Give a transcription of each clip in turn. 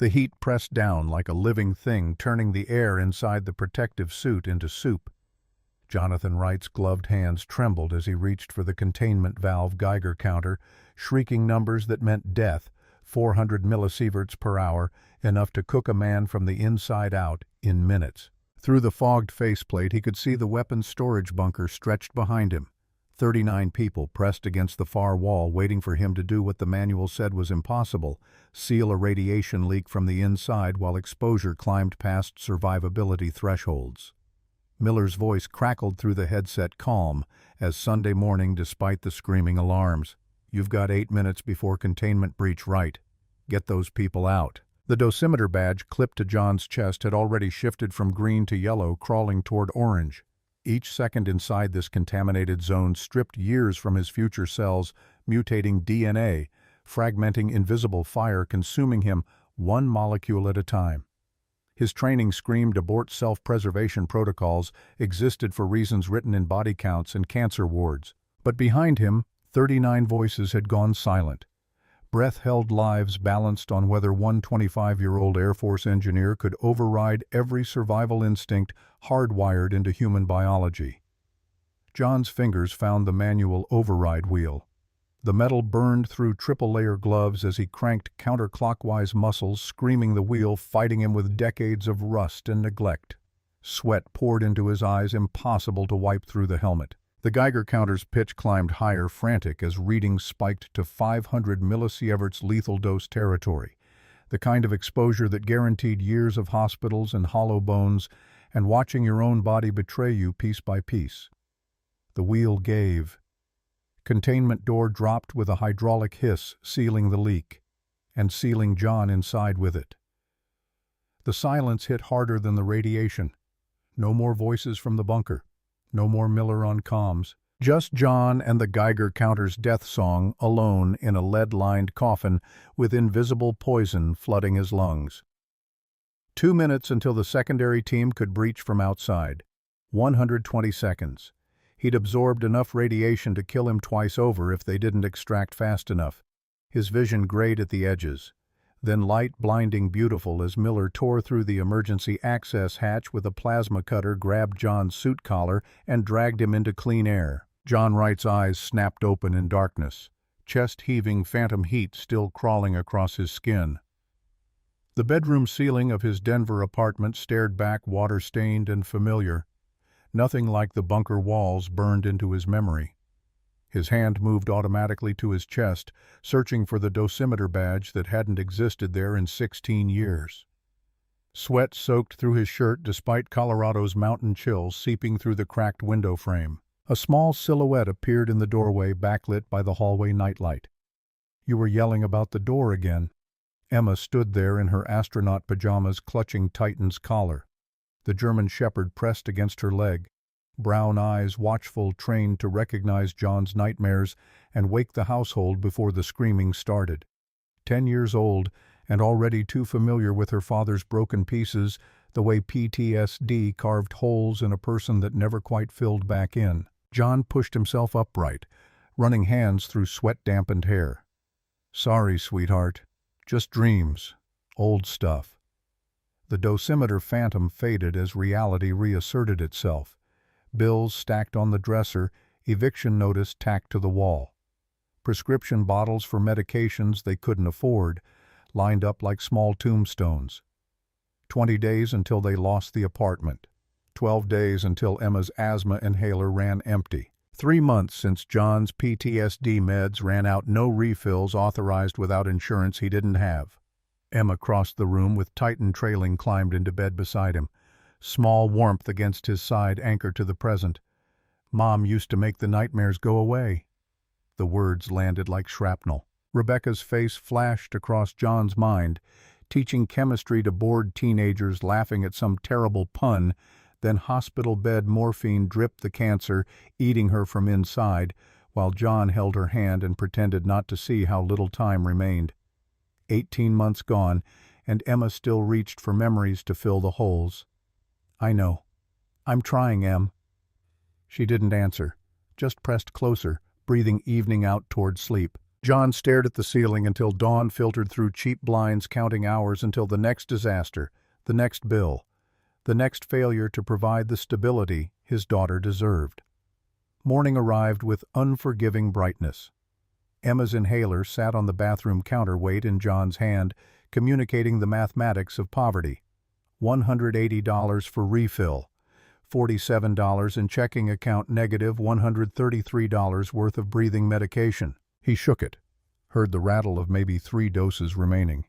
The heat pressed down like a living thing, turning the air inside the protective suit into soup. Jonathan Wright's gloved hands trembled as he reached for the containment valve Geiger counter, shrieking numbers that meant death, 400 millisieverts per hour, enough to cook a man from the inside out in minutes. Through the fogged faceplate, he could see the weapons storage bunker stretched behind him. 39 people pressed against the far wall, waiting for him to do what the manual said was impossible: seal a radiation leak from the inside while exposure climbed past survivability thresholds. Miller's voice crackled through the headset, calm as Sunday morning despite the screaming alarms. "You've got 8 minutes before containment breach, right? Get those people out." The dosimeter badge clipped to John's chest had already shifted from green to yellow, crawling toward orange. Each second inside this contaminated zone stripped years from his future cells, mutating DNA, fragmenting invisible fire, consuming him one molecule at a time. His training screamed abort self-preservation protocols, existed for reasons written in body counts and cancer wards. But behind him, 39 voices had gone silent. Breath-held lives balanced on whether one 25-year-old Air Force engineer could override every survival instinct hardwired into human biology. John's fingers found the manual override wheel. The metal burned through triple-layer gloves as he cranked counterclockwise muscles, screaming the wheel, fighting him with decades of rust and neglect. Sweat poured into his eyes, impossible to wipe through the helmet. The Geiger counter's pitch climbed higher, frantic, as readings spiked to 500 millisieverts lethal dose territory, the kind of exposure that guaranteed years of hospitals and hollow bones and watching your own body betray you piece by piece. The wheel gave. Containment door dropped with a hydraulic hiss, sealing the leak, and sealing John inside with it. The silence hit harder than the radiation. No more voices from the bunker. No more Miller on comms. Just John and the Geiger counter's death song, alone in a lead-lined coffin with invisible poison flooding his lungs. 2 minutes until the secondary team could breach from outside. 120 seconds. He'd absorbed enough radiation to kill him twice over if they didn't extract fast enough. His vision grayed at the edges. Then light blinding beautiful as Miller tore through the emergency access hatch with a plasma cutter, grabbed John's suit collar, and dragged him into clean air. John Wright's eyes snapped open in darkness, chest-heaving phantom heat still crawling across his skin. The bedroom ceiling of his Denver apartment stared back, water-stained and familiar. Nothing like the bunker walls burned into his memory. His hand moved automatically to his chest, searching for the dosimeter badge that hadn't existed there in 16 years. Sweat soaked through his shirt despite Colorado's mountain chills seeping through the cracked window frame. A small silhouette appeared in the doorway, backlit by the hallway nightlight. "You were yelling about the door again." Emma stood there in her astronaut pajamas, clutching Titan's collar. The German shepherd pressed against her leg. Brown eyes watchful, trained to recognize John's nightmares and wake the household before the screaming started. 10 years old and already too familiar with her father's broken pieces, the way PTSD carved holes in a person that never quite filled back in. John pushed himself upright, running hands through sweat-dampened hair. "Sorry, sweetheart. Just dreams. Old stuff." The dosimeter phantom faded as reality reasserted itself. Bills stacked on the dresser, eviction notice tacked to the wall. Prescription bottles for medications they couldn't afford, lined up like small tombstones. 20 days until they lost the apartment. 12 days until Emma's asthma inhaler ran empty. 3 months since John's PTSD meds ran out, no refills authorized without insurance he didn't have. Emma crossed the room with Titan trailing, climbed into bed beside him. Small warmth against his side, anchored to the present. "Mom used to make the nightmares go away." The words landed like shrapnel. Rebecca's face flashed across John's mind, teaching chemistry to bored teenagers, laughing at some terrible pun, then hospital bed morphine dripped the cancer, eating her from inside, while John held her hand and pretended not to see how little time remained. 18 months gone, and Emma still reached for memories to fill the holes. "I know. I'm trying, Em." She didn't answer, just pressed closer, breathing evening out toward sleep. John stared at the ceiling until dawn filtered through cheap blinds, counting hours until the next disaster, the next bill, the next failure to provide the stability his daughter deserved. Morning arrived with unforgiving brightness. Emma's inhaler sat on the bathroom counterweight in John's hand, communicating the mathematics of poverty. $180 for refill, $47 in checking account, negative $133 worth of breathing medication. He shook it, heard the rattle of maybe 3 doses remaining.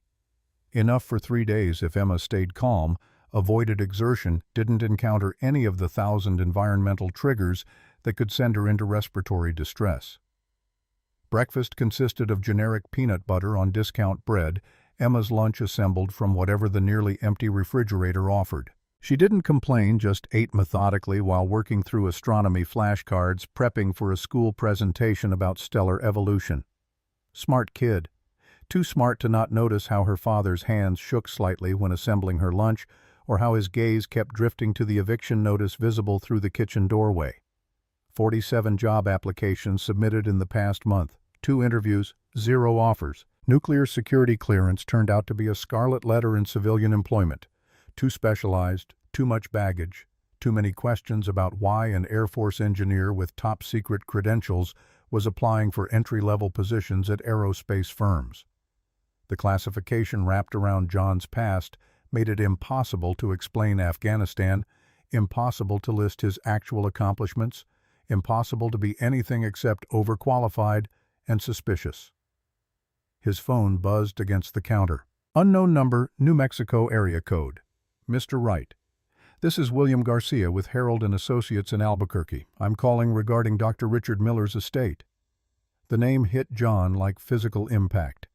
Enough for 3 days if Emma stayed calm, avoided exertion, didn't encounter any of the 1,000 environmental triggers that could send her into respiratory distress. Breakfast consisted of generic peanut butter on discount bread. Emma's lunch assembled from whatever the nearly empty refrigerator offered. She didn't complain, just ate methodically while working through astronomy flashcards, prepping for a school presentation about stellar evolution. Smart kid. Too smart to not notice how her father's hands shook slightly when assembling her lunch, or how his gaze kept drifting to the eviction notice visible through the kitchen doorway. 47 job applications submitted in the past month. 2 interviews, 0 offers. Nuclear security clearance turned out to be a scarlet letter in civilian employment. Too specialized, too much baggage, too many questions about why an Air Force engineer with top-secret credentials was applying for entry-level positions at aerospace firms. The classification wrapped around John's past made it impossible to explain Afghanistan, impossible to list his actual accomplishments, impossible to be anything except overqualified and suspicious. His phone buzzed against the counter. Unknown number, New Mexico area code. Mr. Wright. This is William Garcia with Harold & Associates in Albuquerque. I'm calling regarding Dr. Richard Miller's estate. The name hit John like physical impact.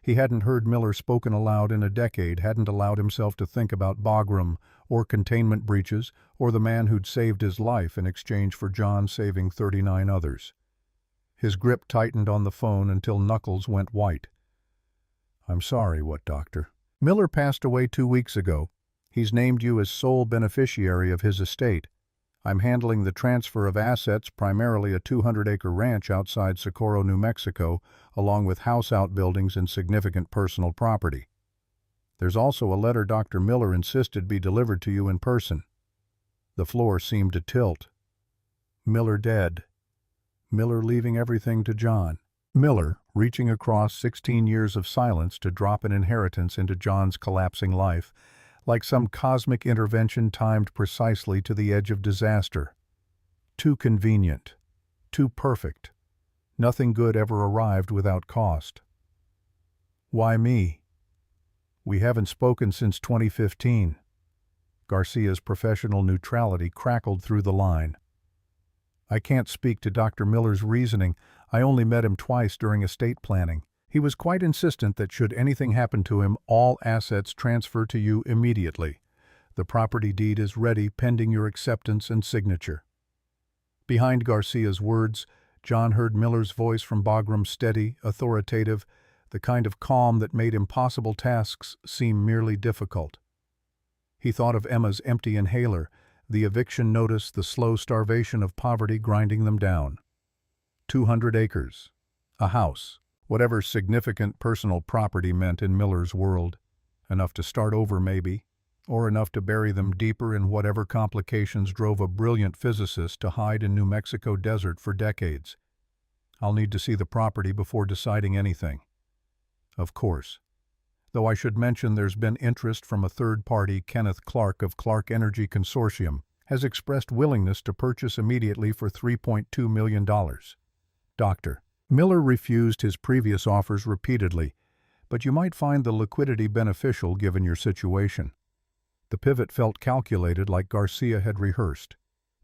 He hadn't heard Miller spoken aloud in a decade, hadn't allowed himself to think about Bagram or containment breaches or the man who'd saved his life in exchange for John saving 39 others. His grip tightened on the phone until knuckles went white. I'm sorry, what doctor? Miller passed away 2 weeks ago. He's named you as sole beneficiary of his estate. I'm handling the transfer of assets, primarily a 200-acre ranch outside Socorro, New Mexico, along with house outbuildings and significant personal property. There's also a letter Dr. Miller insisted be delivered to you in person. The floor seemed to tilt. Miller dead. Miller leaving everything to John. Miller reaching across 16 years of silence to drop an inheritance into John's collapsing life, like some cosmic intervention timed precisely to the edge of disaster. Too convenient. Too perfect. Nothing good ever arrived without cost. Why me? We haven't spoken since 2015. Garcia's professional neutrality crackled through the line. I can't speak to Dr. Miller's reasoning. I only met him twice during estate planning. He was quite insistent that should anything happen to him, all assets transfer to you immediately. The property deed is ready pending your acceptance and signature. Behind Garcia's words, John heard Miller's voice from Bagram, steady, authoritative, the kind of calm that made impossible tasks seem merely difficult. He thought of Emma's empty inhaler, the eviction notice, the slow starvation of poverty grinding them down. 200 acres. A house. Whatever significant personal property meant in Miller's world. Enough to start over maybe, or enough to bury them deeper in whatever complications drove a brilliant physicist to hide in New Mexico desert for decades. I'll need to see the property before deciding anything. Of course. Though I should mention there's been interest from a third party. Kenneth Clark of Clark Energy Consortium has expressed willingness to purchase immediately for $3.2 million. Doctor. Miller refused his previous offers repeatedly, but you might find the liquidity beneficial given your situation. The pivot felt calculated, like Garcia had rehearsed.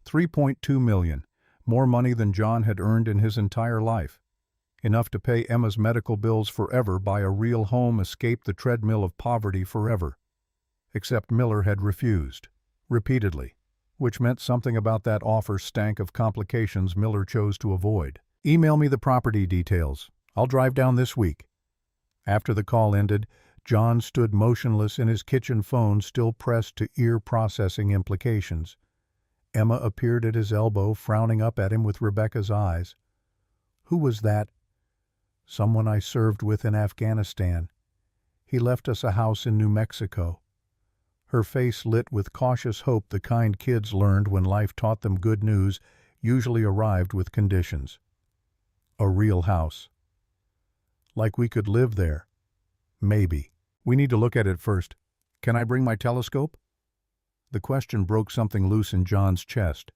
$3.2 million, more money than John had earned in his entire life. Enough to pay Emma's medical bills forever, buy a real home, escape the treadmill of poverty forever. Except Miller had refused, repeatedly, which meant something about that offer stank of complications Miller chose to avoid. Email me the property details. I'll drive down this week. After the call ended, John stood motionless in his kitchen phone, still pressed to ear processing implications. Emma appeared at his elbow, frowning up at him with Rebecca's eyes. Who was that? Someone I served with in Afghanistan. He left us a house in New Mexico. Her face lit with cautious hope the kind kids learned when life taught them good news usually arrived with conditions. A real house. Like we could live there. Maybe. We need to look at it first. Can I bring my telescope? The question broke something loose in John's chest.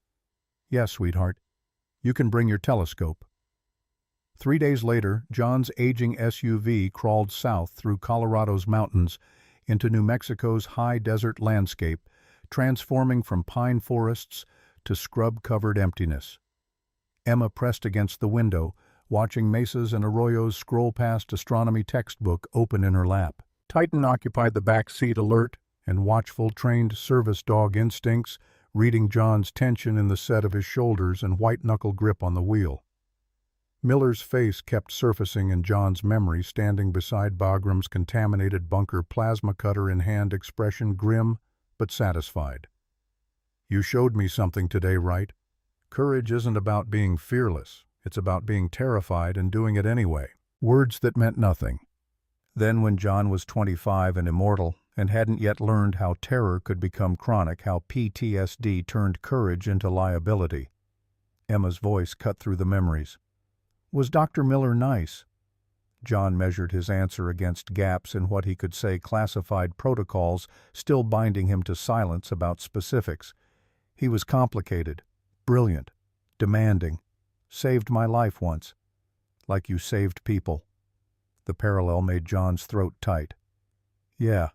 Yes, sweetheart. You can bring your telescope. 3 days later, John's aging SUV crawled south through Colorado's mountains into New Mexico's high desert landscape, transforming from pine forests to scrub-covered emptiness. Emma pressed against the window, watching mesas and arroyos scroll past astronomy textbook open in her lap. Titan occupied the back seat, alert and watchful, trained service dog instincts, reading John's tension in the set of his shoulders and white-knuckle grip on the wheel. Miller's face kept surfacing in John's memory, standing beside Bagram's contaminated bunker, plasma cutter in hand, expression grim but satisfied. You showed me something today, right? Courage isn't about being fearless. It's about being terrified and doing it anyway. Words that meant nothing. Then when John was 25 and immortal, and hadn't yet learned how terror could become chronic, how PTSD turned courage into liability, Emma's voice cut through the memories. Was Dr. Miller nice? John measured his answer against gaps in what he could say, classified protocols still binding him to silence about specifics. He was complicated, brilliant, demanding. Saved my life once. Like you saved people. The parallel made John's throat tight. Yeah,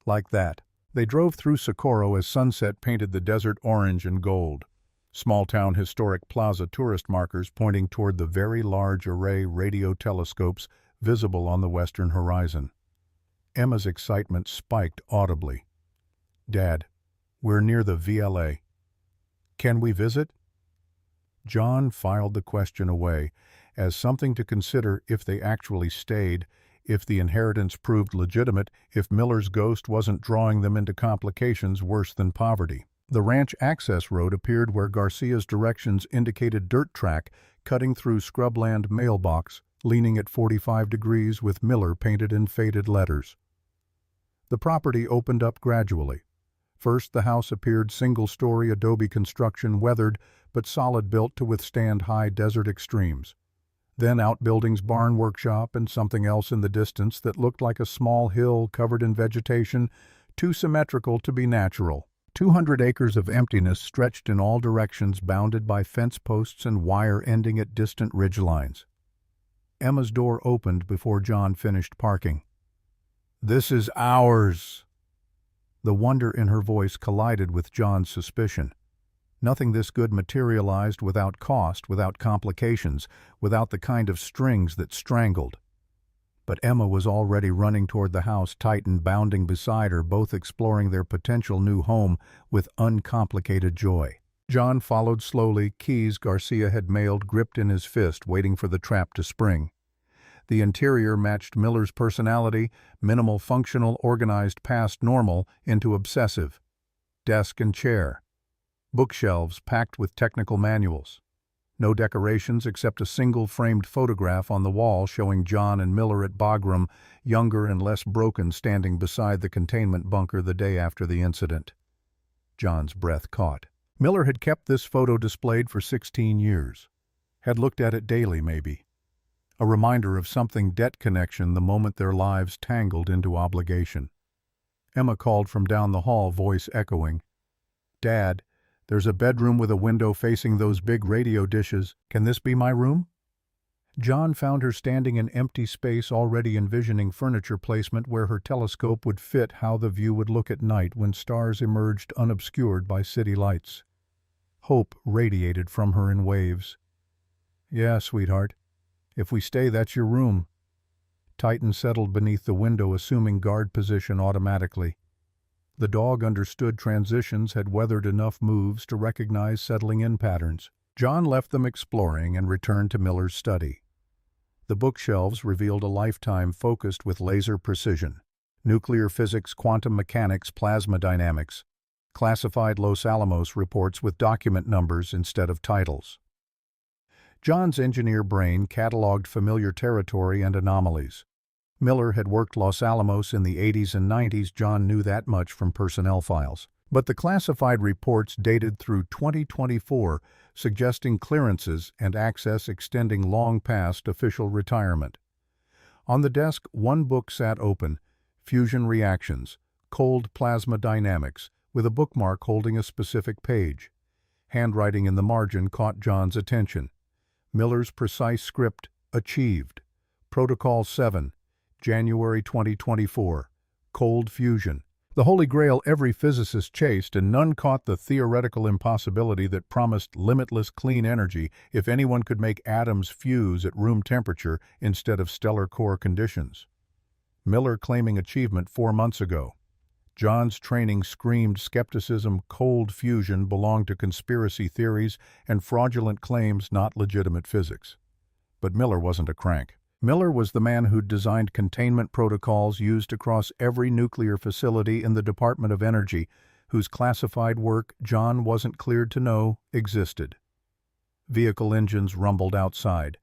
like that. They drove through Socorro as sunset painted the desert orange and gold. Small-town historic plaza tourist markers pointing toward the very large array radio telescopes visible on the western horizon. Emma's excitement spiked audibly. Dad, we're near the VLA. Can we visit? John filed the question away as something to consider if they actually stayed, if the inheritance proved legitimate, if Miller's ghost wasn't drawing them into complications worse than poverty. The ranch access road appeared where Garcia's directions indicated dirt track cutting through scrubland mailbox, leaning at 45 degrees with Miller painted in faded letters. The property opened up gradually. First, the house appeared single-story adobe construction, weathered but solid, built to withstand high desert extremes. Then outbuildings, barn, workshop, and something else in the distance that looked like a small hill covered in vegetation, too symmetrical to be natural. 200 acres of emptiness stretched in all directions, bounded by fence posts and wire ending at distant ridgelines. Emma's door opened before John finished parking. This is ours. The wonder in her voice collided with John's suspicion. Nothing this good materialized without cost, without complications, without the kind of strings that strangled. But Emma was already running toward the house, Titan bounding beside her, both exploring their potential new home with uncomplicated joy. John followed slowly, keys Garcia had mailed gripped in his fist, waiting for the trap to spring. The interior matched Miller's personality, minimal, functional, organized past normal into obsessive. Desk and chair. Bookshelves packed with technical manuals. No decorations except a single framed photograph on the wall showing John and Miller at Bagram, younger and less broken, standing beside the containment bunker the day after the incident. John's breath caught. Miller had kept this photo displayed for 16 years. Had looked at it daily, maybe. A reminder of something, debt connection, the moment their lives tangled into obligation. Emma called from down the hall, voice echoing. Dad, there's a bedroom with a window facing those big radio dishes. Can this be my room? John found her standing in empty space, already envisioning furniture placement where her telescope would fit, how the view would look at night when stars emerged unobscured by city lights. Hope radiated from her in waves. Yeah, sweetheart. If we stay, that's your room. Titan settled beneath the window, assuming guard position automatically. The dog understood transitions, had weathered enough moves to recognize settling-in patterns. John left them exploring and returned to Miller's study. The bookshelves revealed a lifetime focused with laser precision. Nuclear physics, quantum mechanics, plasma dynamics. Classified Los Alamos reports with document numbers instead of titles. John's engineer brain cataloged familiar territory and anomalies. Miller had worked Los Alamos in the 80s and 90s. John knew that much from personnel files. But the classified reports dated through 2024, suggesting clearances and access extending long past official retirement. On the desk, one book sat open, Fusion Reactions, Cold Plasma Dynamics, with a bookmark holding a specific page. Handwriting in the margin caught John's attention. Miller's precise script, Achieved. Protocol 7, January 2024. Cold fusion. The holy grail every physicist chased, and none caught the theoretical impossibility that promised limitless clean energy if anyone could make atoms fuse at room temperature instead of stellar core conditions. Miller claiming achievement 4 months ago. John's training screamed skepticism. Cold fusion belonged to conspiracy theories and fraudulent claims, not legitimate physics. But Miller wasn't a crank. Miller was the man who'd designed containment protocols used across every nuclear facility in the Department of Energy, whose classified work John wasn't cleared to know existed. Vehicle engines rumbled outside.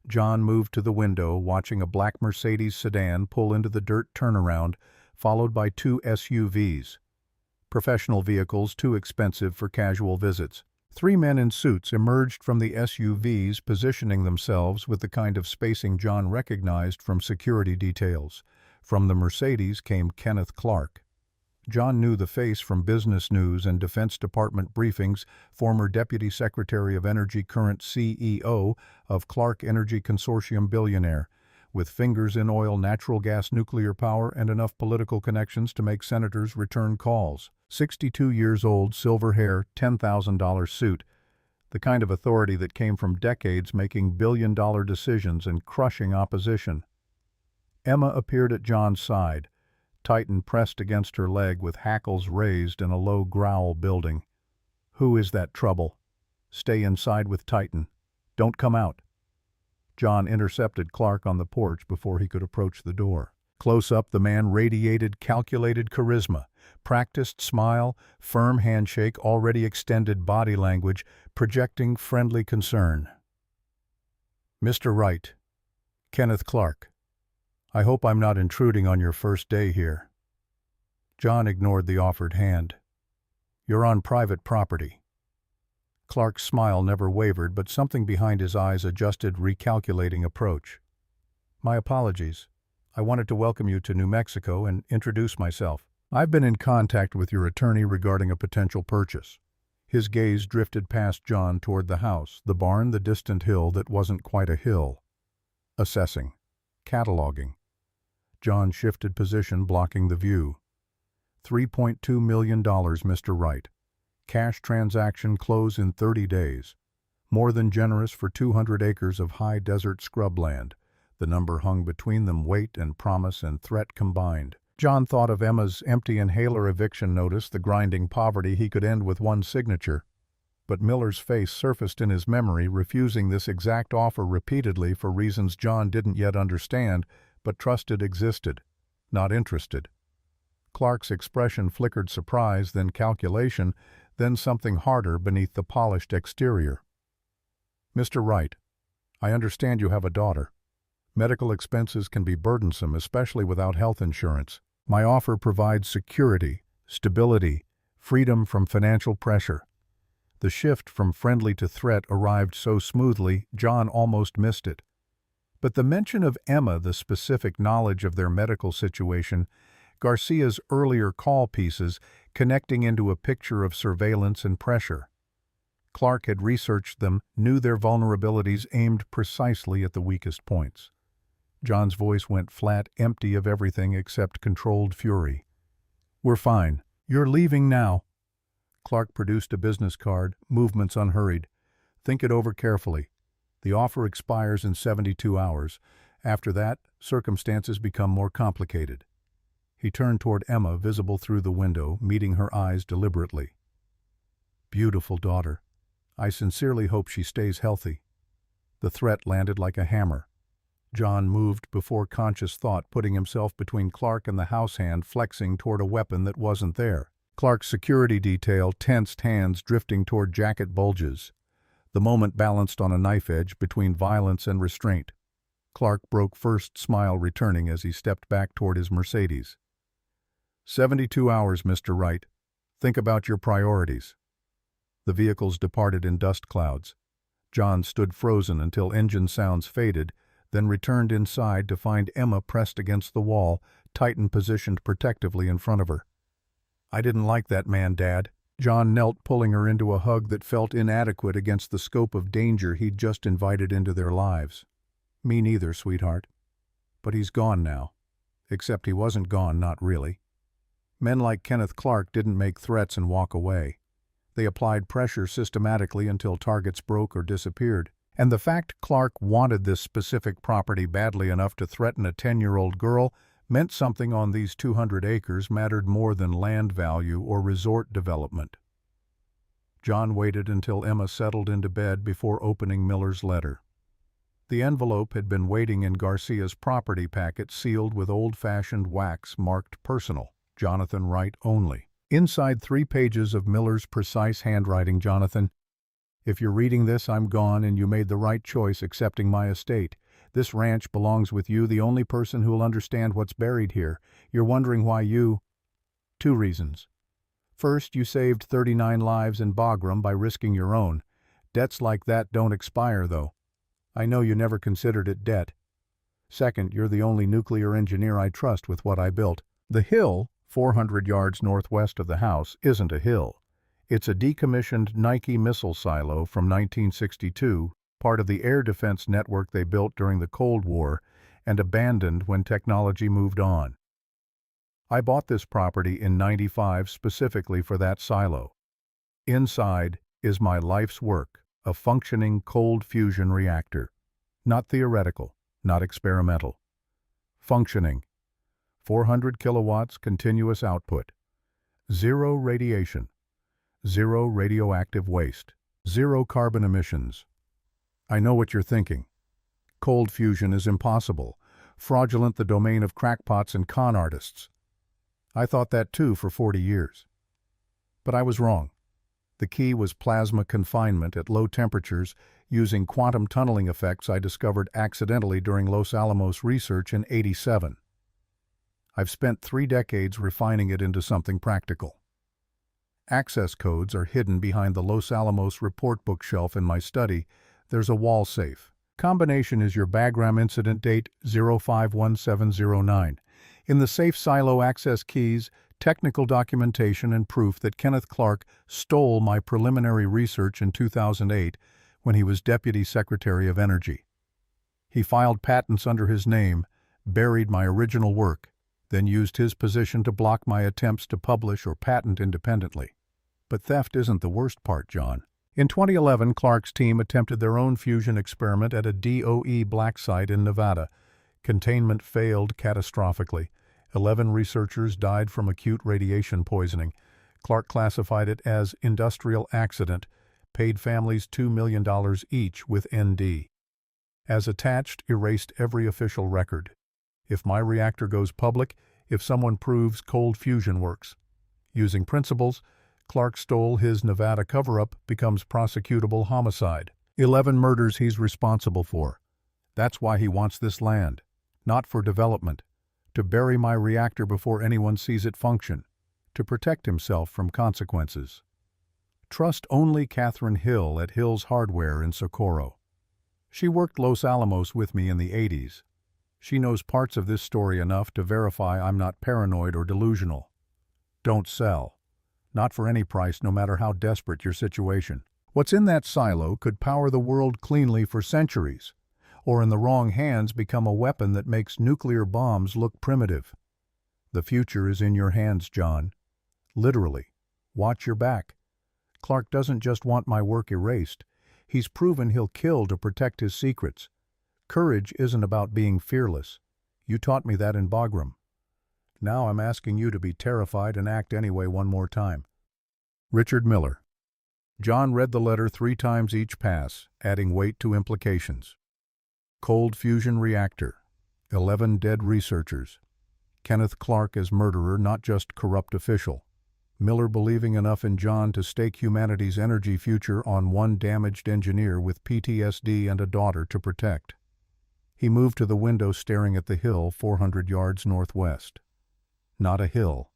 John moved to the window, watching a black Mercedes sedan pull into the dirt turnaround, followed by 2 SUVs. Professional vehicles too expensive for casual visits. 3 men in suits emerged from the SUVs, positioning themselves with the kind of spacing John recognized from security details. From the Mercedes came Kenneth Clark. John knew the face from business news and Defense Department briefings, former Deputy Secretary of Energy, current CEO of Clark Energy Consortium, billionaire, with fingers in oil, natural gas, nuclear power, and enough political connections to make senators return calls. 62 years old, silver hair, $10,000 suit, the kind of authority that came from decades making billion-dollar decisions and crushing opposition. Emma appeared at John's side, Titan pressed against her leg with hackles raised and a low growl building. "Who is that trouble? Stay inside with Titan. Don't come out." John intercepted Clark on the porch before he could approach the door. Close up, the man radiated calculated charisma, practiced smile, firm handshake, already extended body language, projecting friendly concern. "Mr. Wright, Kenneth Clark. I hope I'm not intruding on your first day here." John ignored the offered hand. "You're on private property." Clark's smile never wavered, but something behind his eyes adjusted, recalculating approach. "My apologies. I wanted to welcome you to New Mexico and introduce myself. I've been in contact with your attorney regarding a potential purchase." His gaze drifted past John toward the house, the barn, the distant hill that wasn't quite a hill. Assessing. Cataloging. John shifted position, blocking the view. $3.2 million, Mr. Wright. Cash transaction, close in 30 days. More than generous for 200 acres of high desert scrubland. The number hung between them, weight and promise and threat combined. John thought of Emma's empty inhaler eviction notice, the grinding poverty he could end with one signature. But Miller's face surfaced in his memory, refusing this exact offer repeatedly for reasons John didn't yet understand, but trusted existed. Not interested. Clark's expression flickered surprise, then calculation, then something harder beneath the polished exterior. "Mr. Wright, I understand you have a daughter. Medical expenses can be burdensome, especially without health insurance. My offer provides security, stability, freedom from financial pressure." The shift from friendly to threat arrived so smoothly, John almost missed it. But the mention of Emma, the specific knowledge of their medical situation, Garcia's earlier call pieces connecting into a picture of surveillance and pressure. Clark had researched them, knew their vulnerabilities, aimed precisely at the weakest points. John's voice went flat, empty of everything except controlled fury. "We're fine. You're leaving now." Clark produced a business card, movements unhurried. "Think it over carefully. The offer expires in 72 hours. After that, circumstances become more complicated." He turned toward Emma, visible through the window, meeting her eyes deliberately. "Beautiful daughter. I sincerely hope she stays healthy." The threat landed like a hammer. John moved before conscious thought, putting himself between Clark and the house hand, flexing toward a weapon that wasn't there. Clark's security detail, tensed hands drifting toward jacket bulges. The moment balanced on a knife edge between violence and restraint. Clark broke first smile returning as he stepped back toward his Mercedes. 72 hours, Mr. Wright. Think about your priorities. The vehicles departed in dust clouds. John stood frozen until engine sounds faded, then returned inside to find Emma pressed against the wall, Titan positioned protectively in front of her. I didn't like that man, Dad. John knelt, pulling her into a hug that felt inadequate against the scope of danger he'd just invited into their lives. Me neither, sweetheart. But he's gone now. Except he wasn't gone, not really. Men like Kenneth Clark didn't make threats and walk away. They applied pressure systematically until targets broke or disappeared. And the fact Clark wanted this specific property badly enough to threaten a 10-year-old girl meant something on these 200 acres mattered more than land value or resort development. John waited until Emma settled into bed before opening Miller's letter. The envelope had been waiting in Garcia's property packet sealed with old-fashioned wax marked personal, Jonathan Wright only. Inside 3 pages of Miller's precise handwriting, Jonathan, if you're reading this, I'm gone and you made the right choice accepting my estate. This ranch belongs with you, the only person who'll understand what's buried here. You're wondering why you... 2 reasons. First, you saved 39 lives in Bagram by risking your own. Debts like that don't expire, though. I know you never considered it debt. Second, you're the only nuclear engineer I trust with what I built. The hill, 400 yards northwest of the house, isn't a hill. It's a decommissioned Nike missile silo from 1962, part of the air defense network they built during the Cold War and abandoned when technology moved on. I bought this property in '95 specifically for that silo. Inside is my life's work, a functioning cold fusion reactor. Not theoretical, not experimental. Functioning. 400 kilowatts continuous output. 0 radiation. 0 radioactive waste. 0 carbon emissions. I know what you're thinking. Cold fusion is impossible. Fraudulent, the domain of crackpots and con artists. I thought that too for 40 years. But I was wrong. The key was plasma confinement at low temperatures using quantum tunneling effects I discovered accidentally during Los Alamos research in '87. I've spent 3 decades refining it into something practical. Access codes are hidden behind the Los Alamos report book shelf in my study. There's a wall safe. Combination is your Bagram incident date 051709. In the safe silo access keys, technical documentation and proof that Kenneth Clark stole my preliminary research in 2008 when he was Deputy Secretary of Energy. He filed patents under his name, buried my original work, then used his position to block my attempts to publish or patent independently. But theft isn't the worst part, John. In 2011, Clark's team attempted their own fusion experiment at a DOE black site in Nevada. Containment failed catastrophically. 11 researchers died from acute radiation poisoning. Clark classified it as industrial accident, paid families $2 million each with ND. As attached, erased every official record. If my reactor goes public, if someone proves cold fusion works. Using principles, Clark stole his Nevada cover-up becomes prosecutable homicide. 11 murders he's responsible for. That's why he wants this land. Not for development. To bury my reactor before anyone sees it function. To protect himself from consequences. Trust only Catherine Hill at Hill's Hardware in Socorro. She worked Los Alamos with me in the '80s. She knows parts of this story enough to verify I'm not paranoid or delusional. Don't sell. Not for any price, no matter how desperate your situation. What's in that silo could power the world cleanly for centuries, or in the wrong hands become a weapon that makes nuclear bombs look primitive. The future is in your hands, John. Literally. Watch your back. Clark doesn't just want my work erased. He's proven he'll kill to protect his secrets. Courage isn't about being fearless. You taught me that in Bagram. Now I'm asking you to be terrified and act anyway one more time. Richard Miller. John read the letter 3 times each pass, adding weight to implications. Cold fusion reactor. 11 dead researchers. Kenneth Clark as murderer, not just corrupt official. Miller believing enough in John to stake humanity's energy future on one damaged engineer with PTSD and a daughter to protect. He moved to the window staring at the hill 400 yards northwest. Not a hill,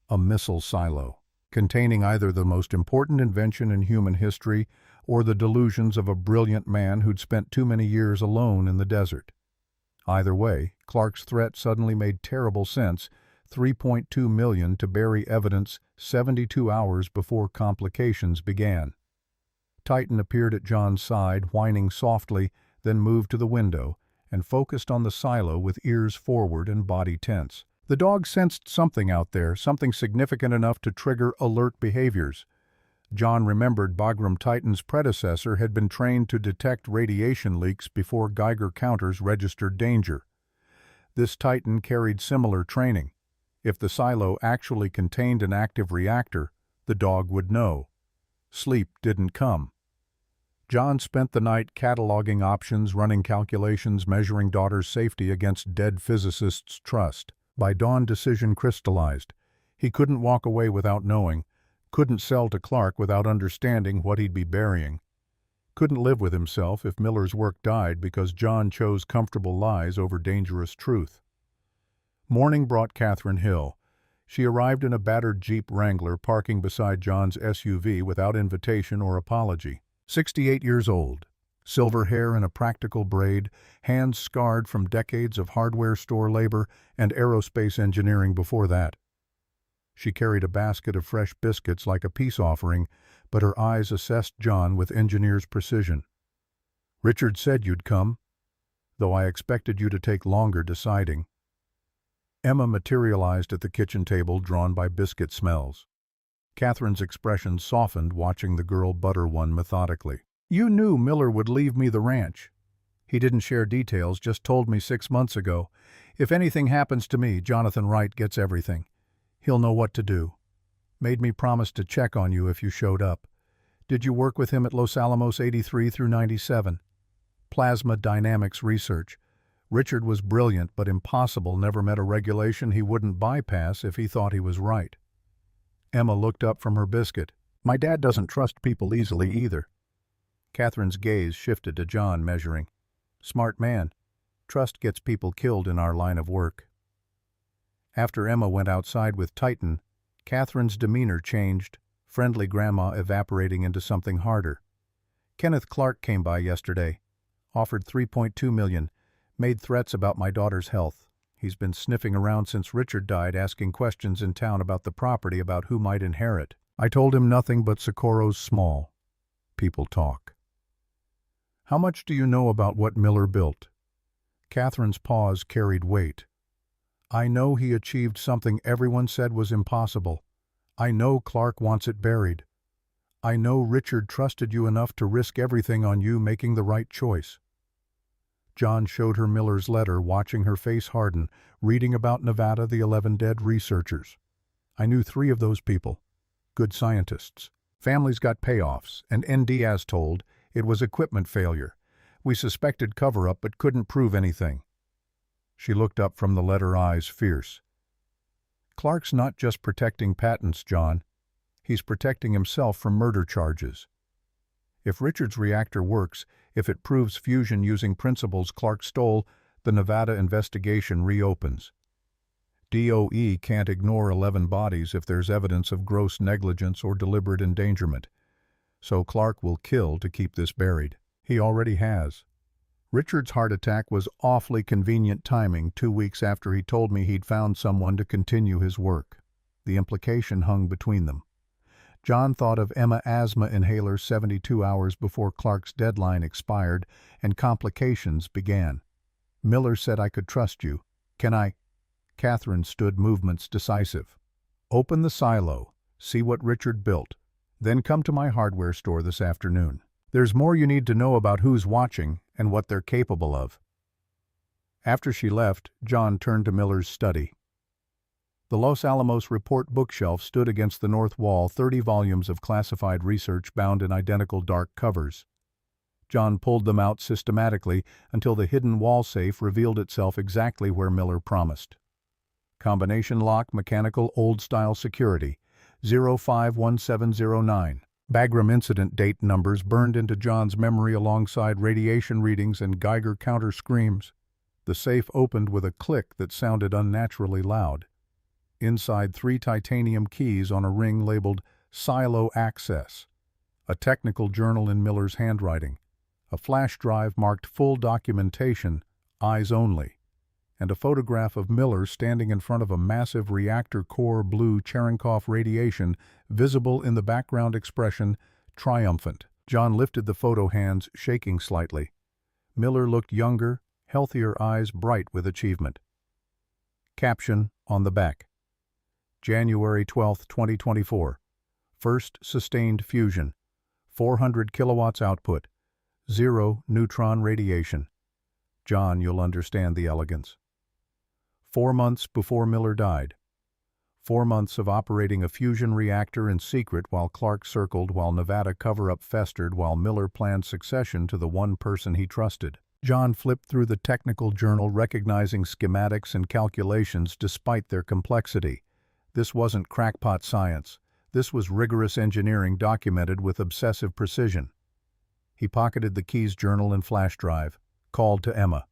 a missile silo, containing either the most important invention in human history or the delusions of a brilliant man who'd spent too many years alone in the desert. Either way, Clark's threat suddenly made terrible sense. 3.2 million to bury evidence 72 hours before complications began. Titan appeared at John's side, whining softly, then moved to the window and focused on the silo with ears forward and body tense. The dog sensed something out there, something significant enough to trigger alert behaviors. John remembered Bagram Titan's predecessor had been trained to detect radiation leaks before Geiger counters registered danger. This Titan carried similar training. If the silo actually contained an active reactor, the dog would know. Sleep didn't come. John spent the night cataloging options, running calculations, measuring daughter's safety against dead physicists' trust. By dawn, decision crystallized. He couldn't walk away without knowing, couldn't sell to Clark without understanding what he'd be burying, couldn't live with himself if Miller's work died because John chose comfortable lies over dangerous truth. Morning brought Catherine Hill. She arrived in a battered Jeep Wrangler parking beside John's SUV without invitation or apology. 68 years old, silver hair in a practical braid, hands scarred from decades of hardware store labor and aerospace engineering before that. She carried a basket of fresh biscuits like a peace offering, but her eyes assessed John with engineer's precision. "Richard said you'd come, though I expected you to take longer deciding." Emma materialized at the kitchen table, drawn by biscuit smells. Catherine's expression softened, watching the girl butter one methodically. "You knew Miller would leave me the ranch. He didn't share details, just told me 6 months ago. If anything happens to me, Jonathan Wright gets everything. He'll know what to do. Made me promise to check on you if you showed up. Did you work with him at Los Alamos 83 through 97? Plasma dynamics research. Richard was brilliant but impossible, never met a regulation he wouldn't bypass if he thought he was right." Emma looked up from her biscuit. "My dad doesn't trust people easily either." Catherine's gaze shifted to John, measuring. "Smart man. Trust gets people killed in our line of work." After Emma went outside with Titan, Catherine's demeanor changed, friendly grandma evaporating into something harder. "Kenneth Clark came by yesterday. Offered 3.2 million. Made threats about my daughter's health. He's been sniffing around since Richard died, asking questions in town about the property, about who might inherit. I told him nothing but Socorro's small. People talk." "How much do you know about what Miller built?" Catherine's pause carried weight. "I know he achieved something everyone said was impossible. I know Clark wants it buried. I know Richard trusted you enough to risk everything on you making the right choice." John showed her Miller's letter, watching her face harden, reading about Nevada, the 11 dead researchers. "I knew 3 of those people. Good scientists. Families got payoffs, and N. Diaz told it was equipment failure. We suspected cover-up but couldn't prove anything." She looked up from the letter, eyes fierce. "Clark's not just protecting patents, John. He's protecting himself from murder charges. If Richard's reactor works, if it proves fusion using principles Clark stole, the Nevada investigation reopens. DOE can't ignore 11 bodies if there's evidence of gross negligence or deliberate endangerment. So Clark will kill to keep this buried. He already has. Richard's heart attack was awfully convenient timing 2 weeks after he told me he'd found someone to continue his work. The implication hung between them. John thought of Emma asthma inhaler 72 hours before Clark's deadline expired and complications began. "Miller said I could trust you. Can I?" Catherine stood, movements decisive. "Open the silo, see what Richard built, then come to my hardware store this afternoon. There's more you need to know about who's watching and what they're capable of." After she left, John turned to Miller's study. The Los Alamos report bookshelf stood against the north wall, 30 volumes of classified research bound in identical dark covers. John pulled them out systematically until the hidden wall safe revealed itself exactly where Miller promised. Combination lock, mechanical, old-style security. 051709. Bagram incident date numbers burned into John's memory alongside radiation readings and Geiger counter screams. The safe opened with a click that sounded unnaturally loud. Inside 3 titanium keys on a ring labeled Silo Access, a technical journal in Miller's handwriting, a flash drive marked Full Documentation, Eyes Only, and a photograph of Miller standing in front of a massive reactor core blue Cherenkov radiation, visible in the background expression, triumphant. John lifted the photo hands, shaking slightly. Miller looked younger, healthier eyes bright with achievement. Caption on the back. January 12, 2024. First sustained fusion. 400 kilowatts output. 0 neutron radiation. John, you'll understand the elegance. 4 months before Miller died. 4 months of operating a fusion reactor in secret while Clark circled, while Nevada cover-up festered, while Miller planned succession to the one person he trusted. John flipped through the technical journal, recognizing schematics and calculations despite their complexity. This wasn't crackpot science. This was rigorous engineering documented with obsessive precision. He pocketed the keys journal and flash drive, called to Emma.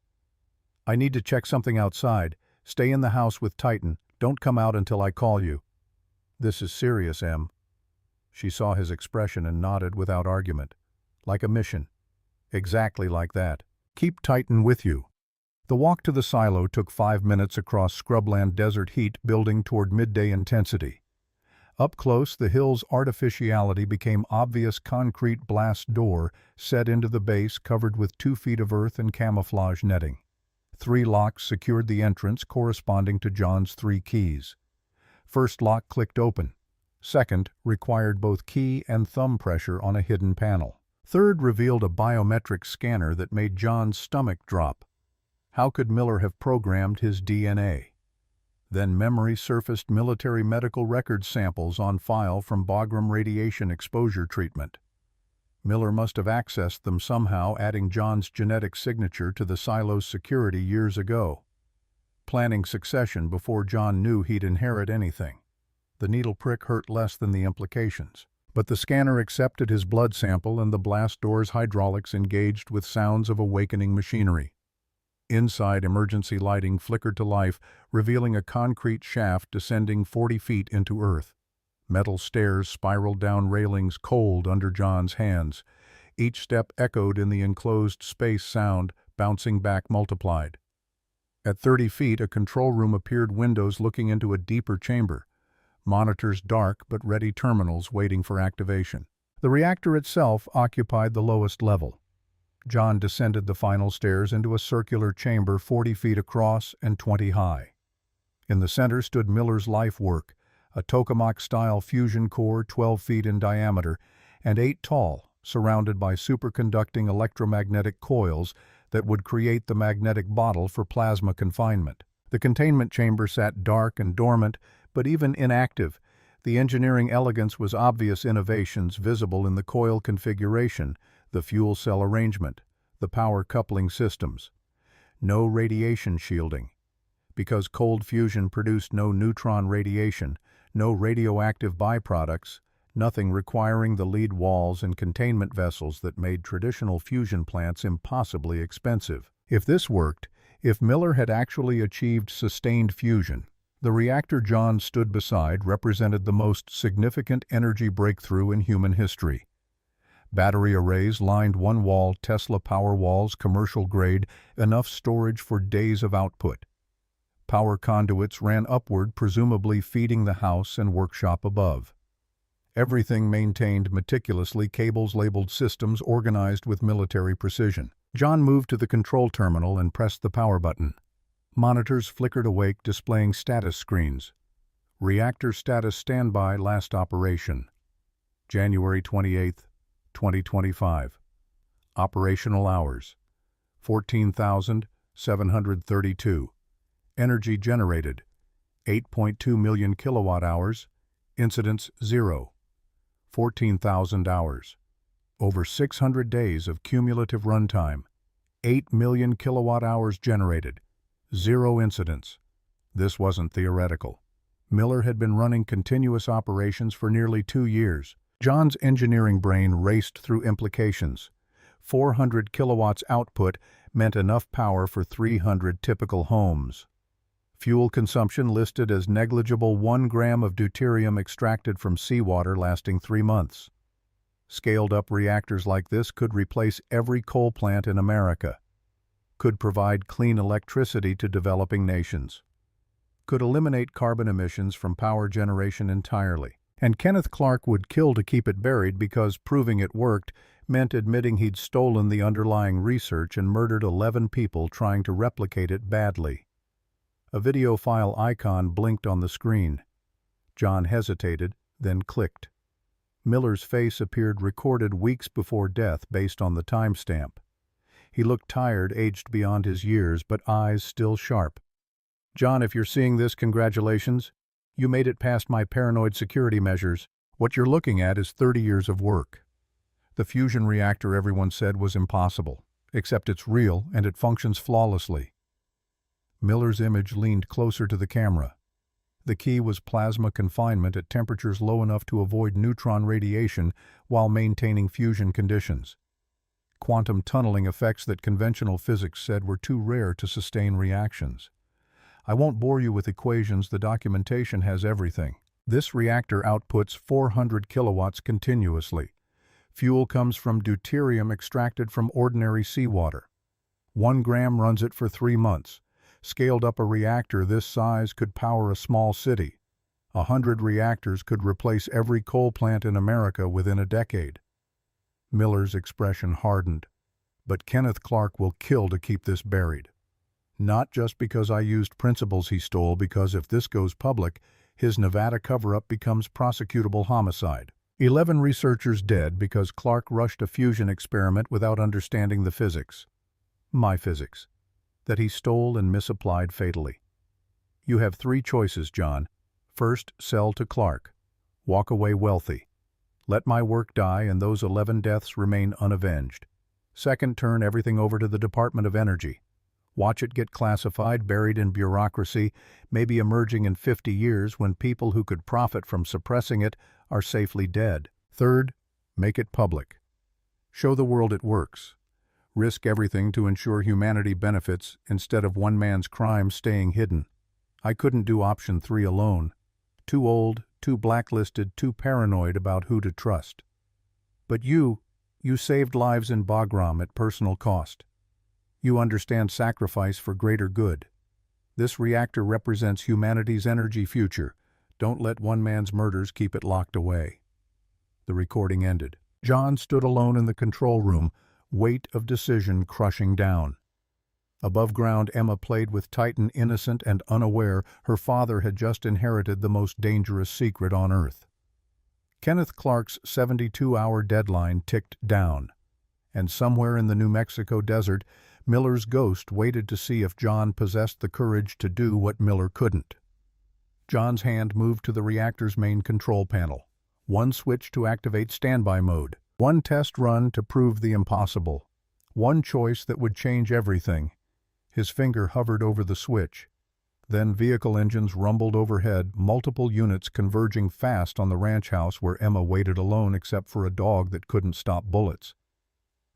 "I need to check something outside. Stay in the house with Titan. Don't come out until I call you." "This is serious, Em." She saw his expression and nodded without argument. "Like a mission." "Exactly like that. Keep Titan with you." The walk to the silo took 5 minutes across scrubland desert heat building toward midday intensity. Up close, the hill's artificiality became obvious. Concrete blast door set into the base covered with 2 feet of earth and camouflage netting. 3 locks secured the entrance, corresponding to John's 3 keys. First lock clicked open. Second required both key and thumb pressure on a hidden panel. Third revealed a biometric scanner that made John's stomach drop. How could Miller have programmed his DNA? Then memory surfaced: military medical record samples on file from Bagram radiation exposure treatment. Miller must have accessed them somehow, adding John's genetic signature to the silo's security years ago. Planning succession before John knew he'd inherit anything. The needle prick hurt less than the implications. But the scanner accepted his blood sample, and the blast door's hydraulics engaged with sounds of awakening machinery. Inside, emergency lighting flickered to life, revealing a concrete shaft descending 40 feet into earth. Metal stairs spiraled down railings, cold under John's hands. Each step echoed in the enclosed space, sound, bouncing back, multiplied. At 30 feet, a control room appeared, windows looking into a deeper chamber. Monitors dark but ready, terminals waiting for activation. The reactor itself occupied the lowest level. John descended the final stairs into a circular chamber 40 feet across and 20 high. In the center stood Miller's life work, a tokamak-style fusion core 12 feet in diameter and 8 tall, surrounded by superconducting electromagnetic coils that would create the magnetic bottle for plasma confinement. The containment chamber sat dark and dormant, but even inactive. The engineering elegance was obvious, innovations visible in the coil configuration, the fuel cell arrangement, the power coupling systems. No radiation shielding. Because cold fusion produced no neutron radiation, no radioactive byproducts, nothing requiring the lead walls and containment vessels that made traditional fusion plants impossibly expensive. If this worked, if Miller had actually achieved sustained fusion, the reactor John stood beside represented the most significant energy breakthrough in human history. Battery arrays lined one wall, Tesla power walls, commercial grade, enough storage for days of output. Power conduits ran upward, presumably feeding the house and workshop above. Everything maintained meticulously, cables labeled, systems organized with military precision. John moved to the control terminal and pressed the power button. Monitors flickered awake, displaying status screens. Reactor status: standby, last operation. January 28, 2025. Operational hours: 14,732. Energy generated: 8.2 million kilowatt hours. Incidents: 0. 14,000 hours. Over 600 days of cumulative runtime. 8 million kilowatt hours generated. 0 incidents. This wasn't theoretical. Miller had been running continuous operations for nearly 2 years. John's engineering brain raced through implications. 400 kilowatts output meant enough power for 300 typical homes. Fuel consumption listed as negligible, 1 gram of deuterium extracted from seawater lasting 3 months. Scaled-up reactors like this could replace every coal plant in America, could provide clean electricity to developing nations, could eliminate carbon emissions from power generation entirely. And Kenneth Clark would kill to keep it buried because proving it worked meant admitting he'd stolen the underlying research and murdered 11 people trying to replicate it badly. A video file icon blinked on the screen. John hesitated, then clicked. Miller's face appeared recorded weeks before death based on the timestamp. He looked tired, aged beyond his years, but eyes still sharp. "John, if you're seeing this, congratulations. You made it past my paranoid security measures. What you're looking at is 30 years of work. The fusion reactor everyone said was impossible, except it's real and it functions flawlessly." Miller's image leaned closer to the camera. The key was plasma confinement at temperatures low enough to avoid neutron radiation while maintaining fusion conditions. Quantum tunneling effects that conventional physics said were too rare to sustain reactions. "I won't bore you with equations, the documentation has everything. This reactor outputs 400 kilowatts continuously. Fuel comes from deuterium extracted from ordinary seawater. 1 gram runs it for 3 months. Scaled up, a reactor this size could power a small city. 100 reactors could replace every coal plant in America within a decade." Miller's expression hardened. "But Kenneth Clark will kill to keep this buried. Not just because I used principles he stole, because if this goes public, his Nevada cover-up becomes prosecutable homicide. 11 researchers dead because Clark rushed a fusion experiment without understanding the physics. My physics. That he stole and misapplied fatally. You have 3 choices, John. First, sell to Clark. Walk away wealthy. Let my work die and those 11 deaths remain unavenged. Second, turn everything over to the Department of Energy. Watch it get classified, buried in bureaucracy, maybe emerging in 50 years when people who could profit from suppressing it are safely dead. Third, make it public. Show the world it works. Risk everything to ensure humanity benefits instead of one man's crimes staying hidden. I couldn't do option 3 alone. Too old, too blacklisted, too paranoid about who to trust. But you saved lives in Bagram at personal cost. You understand sacrifice for greater good. This reactor represents humanity's energy future. Don't let one man's murders keep it locked away." The recording ended. John stood alone in the control room, weight of decision crushing down. Above ground, Emma played with Titan, innocent and unaware her father had just inherited the most dangerous secret on Earth. Kenneth Clark's 72-hour deadline ticked down, and somewhere in the New Mexico desert, Miller's ghost waited to see if John possessed the courage to do what Miller couldn't. John's hand moved to the reactor's main control panel. 1 switch to activate standby mode. 1 test run to prove the impossible. 1 choice that would change everything. His finger hovered over the switch. Then vehicle engines rumbled overhead, multiple units converging fast on the ranch house where Emma waited alone except for a dog that couldn't stop bullets.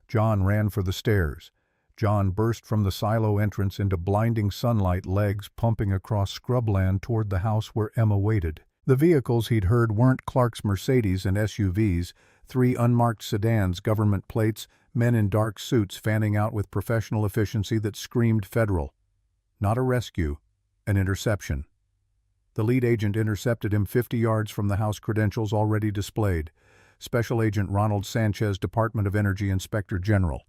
John ran for the stairs. John burst from the silo entrance into blinding sunlight, legs pumping across scrubland toward the house where Emma waited. The vehicles he'd heard weren't Clark's Mercedes and SUVs, 3 unmarked sedans, government plates, men in dark suits fanning out with professional efficiency that screamed federal. Not a rescue, an interception. The lead agent intercepted him 50 yards from the house, credentials already displayed. Special Agent Ronald Sanchez, Department of Energy Inspector General.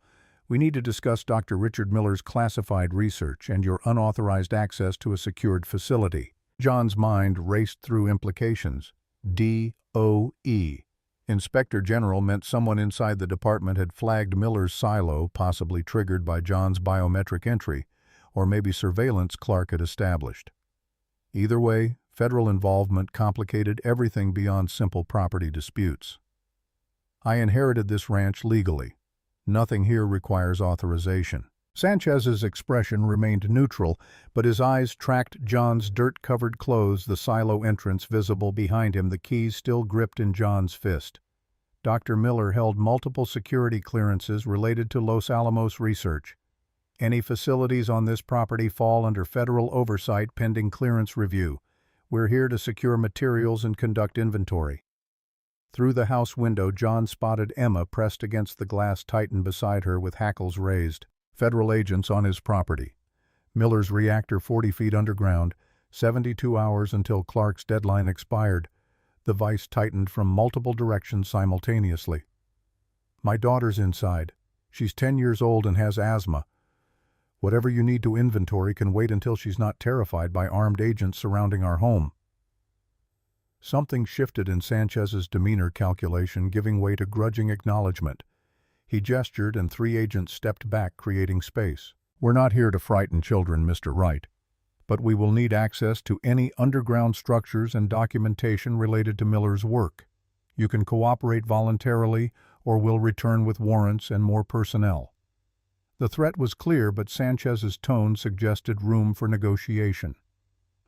We need to discuss Dr. Richard Miller's classified research and your unauthorized access to a secured facility. John's mind raced through implications. DOE. Inspector General meant someone inside the department had flagged Miller's silo, possibly triggered by John's biometric entry, or maybe surveillance Clark had established. Either way, federal involvement complicated everything beyond simple property disputes. I inherited this ranch legally. Nothing here requires authorization. Sanchez's expression remained neutral, but his eyes tracked John's dirt-covered clothes, the silo entrance visible behind him, the keys still gripped in John's fist. Dr. Miller held multiple security clearances related to Los Alamos research. Any facilities on this property fall under federal oversight pending clearance review. We're here to secure materials and conduct inventory. Through the house window, John spotted Emma pressed against the glass titan beside her with hackles raised. Federal agents on his property. Miller's reactor 40 feet underground, 72 hours until Clark's deadline expired. The vice tightened from multiple directions simultaneously. My daughter's inside. She's 10 years old and has asthma. Whatever you need to inventory can wait until she's not terrified by armed agents surrounding our home. Something shifted in Sanchez's demeanor calculation, giving way to grudging acknowledgement. He gestured and 3 agents stepped back, creating space. We're not here to frighten children, Mr. Wright, but we will need access to any underground structures and documentation related to Miller's work. You can cooperate voluntarily, or we'll return with warrants and more personnel. The threat was clear, but Sanchez's tone suggested room for negotiation.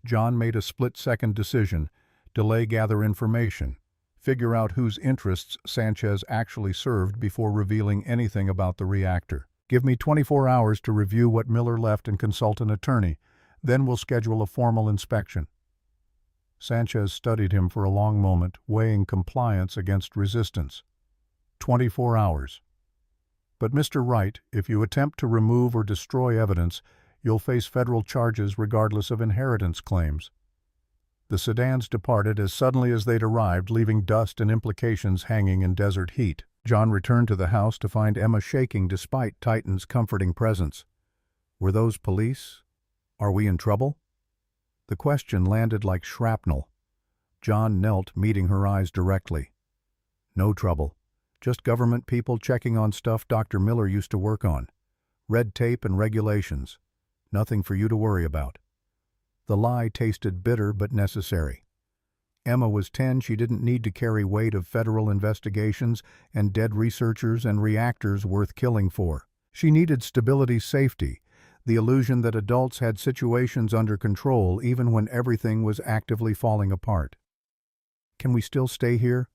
John made a split-second decision: delay, gather information, figure out whose interests Sanchez actually served before revealing anything about the reactor. Give me 24 hours to review what Miller left and consult an attorney. Then we'll schedule a formal inspection. Sanchez studied him for a long moment, weighing compliance against resistance. 24 hours. But Mr. Wright, if you attempt to remove or destroy evidence, you'll face federal charges regardless of inheritance claims. The sedans departed as suddenly as they'd arrived, leaving dust and implications hanging in desert heat. John returned to the house to find Emma shaking despite Titan's comforting presence. Were those police? Are we in trouble? The question landed like shrapnel. John knelt, meeting her eyes directly. No trouble. Just government people checking on stuff Dr. Miller used to work on. Red tape and regulations. Nothing for you to worry about. The lie tasted bitter but necessary. Emma was 10, she didn't need to carry weight of federal investigations and dead researchers and reactors worth killing for. She needed stability, safety, the illusion that adults had situations under control even when everything was actively falling apart. Can we still stay here?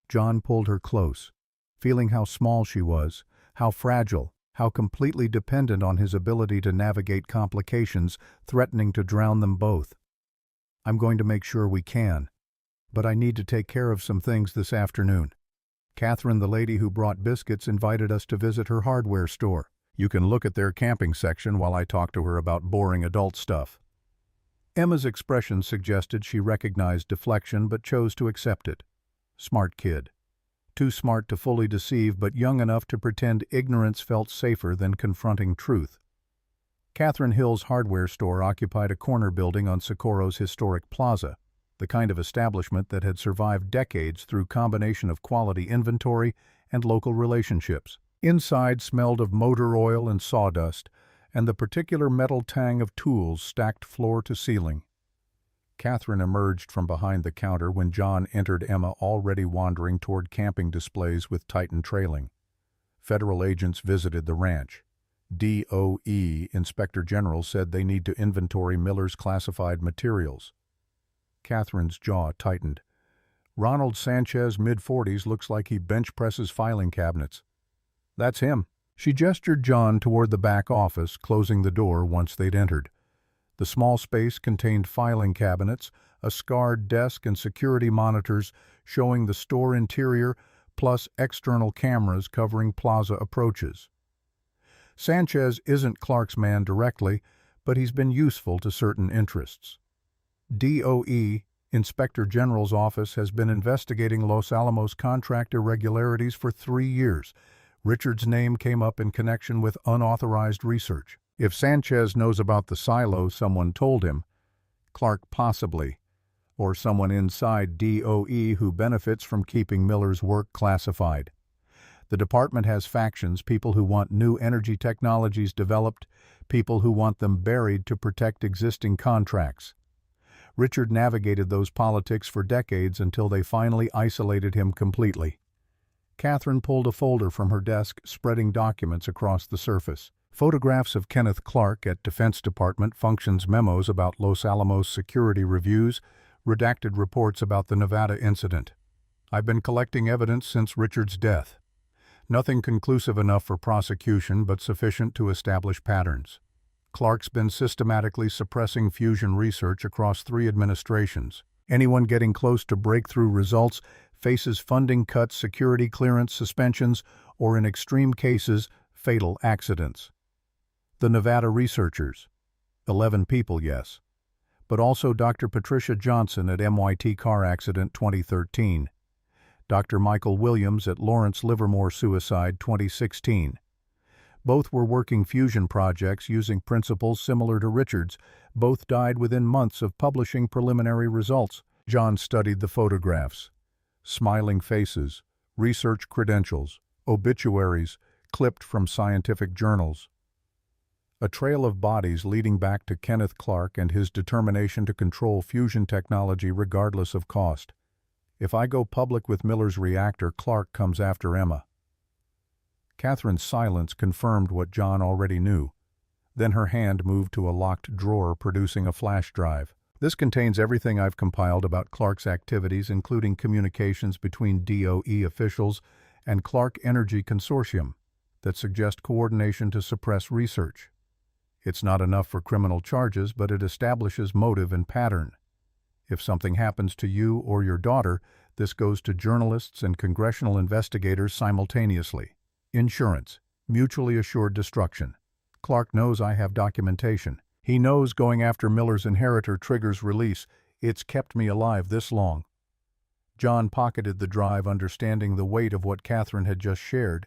John pulled her close, feeling how small she was, how fragile, how completely dependent on his ability to navigate complications, threatening to drown them both. I'm going to make sure we can, but I need to take care of some things this afternoon. Catherine, the lady who brought biscuits, invited us to visit her hardware store. You can look at their camping section while I talk to her about boring adult stuff. Emma's expression suggested she recognized deflection but chose to accept it. Smart kid. Too smart to fully deceive, but young enough to pretend ignorance felt safer than confronting truth. Catherine Hill's hardware store occupied a corner building on Socorro's historic plaza, the kind of establishment that had survived decades through combination of quality inventory and local relationships. Inside smelled of motor oil and sawdust, and the particular metal tang of tools stacked floor to ceiling. Catherine emerged from behind the counter when John entered, Emma already wandering toward camping displays with Titan trailing. Federal agents visited the ranch. DOE Inspector General said they need to inventory Miller's classified materials. Catherine's jaw tightened. Ronald Sanchez, mid-40s, looks like he bench presses filing cabinets. That's him. She gestured John toward the back office, closing the door once they'd entered. The small space contained filing cabinets, a scarred desk, and security monitors showing the store interior, plus external cameras covering plaza approaches. Sanchez isn't Clark's man directly, but he's been useful to certain interests. DOE Inspector General's office has been investigating Los Alamos contract irregularities for 3 years. Richard's name came up in connection with unauthorized research. If Sanchez knows about the silo, someone told him. Clark possibly, or someone inside DOE who benefits from keeping Miller's work classified. The department has factions, people who want new energy technologies developed, people who want them buried to protect existing contracts. Richard navigated those politics for decades until they finally isolated him completely. Catherine pulled a folder from her desk, spreading documents across the surface. Photographs of Kenneth Clark at Defense Department functions memos about Los Alamos security reviews, redacted reports about the Nevada incident. I've been collecting evidence since Richard's death. Nothing conclusive enough for prosecution, but sufficient to establish patterns. Clark's been systematically suppressing fusion research across 3 administrations. Anyone getting close to breakthrough results faces funding cuts, security clearance suspensions, or in extreme cases, fatal accidents. The Nevada researchers. 11 people, yes. But also Dr. Patricia Johnson at MIT car accident 2013. Dr. Michael Williams at Lawrence Livermore suicide 2016. Both were working fusion projects using principles similar to Richard's. Both died within months of publishing preliminary results. John studied the photographs. Smiling faces, research credentials, obituaries, clipped from scientific journals. A trail of bodies leading back to Kenneth Clark and his determination to control fusion technology regardless of cost. If I go public with Miller's reactor, Clark comes after Emma. Catherine's silence confirmed what John already knew. Then her hand moved to a locked drawer producing a flash drive. This contains everything I've compiled about Clark's activities, including communications between DOE officials and Clark Energy Consortium that suggest coordination to suppress research. It's not enough for criminal charges, but it establishes motive and pattern. If something happens to you or your daughter, this goes to journalists and congressional investigators simultaneously. Insurance, mutually assured destruction. Clark knows I have documentation. He knows going after Miller's inheritor triggers release. It's kept me alive this long. John pocketed the drive, understanding the weight of what Catherine had just shared.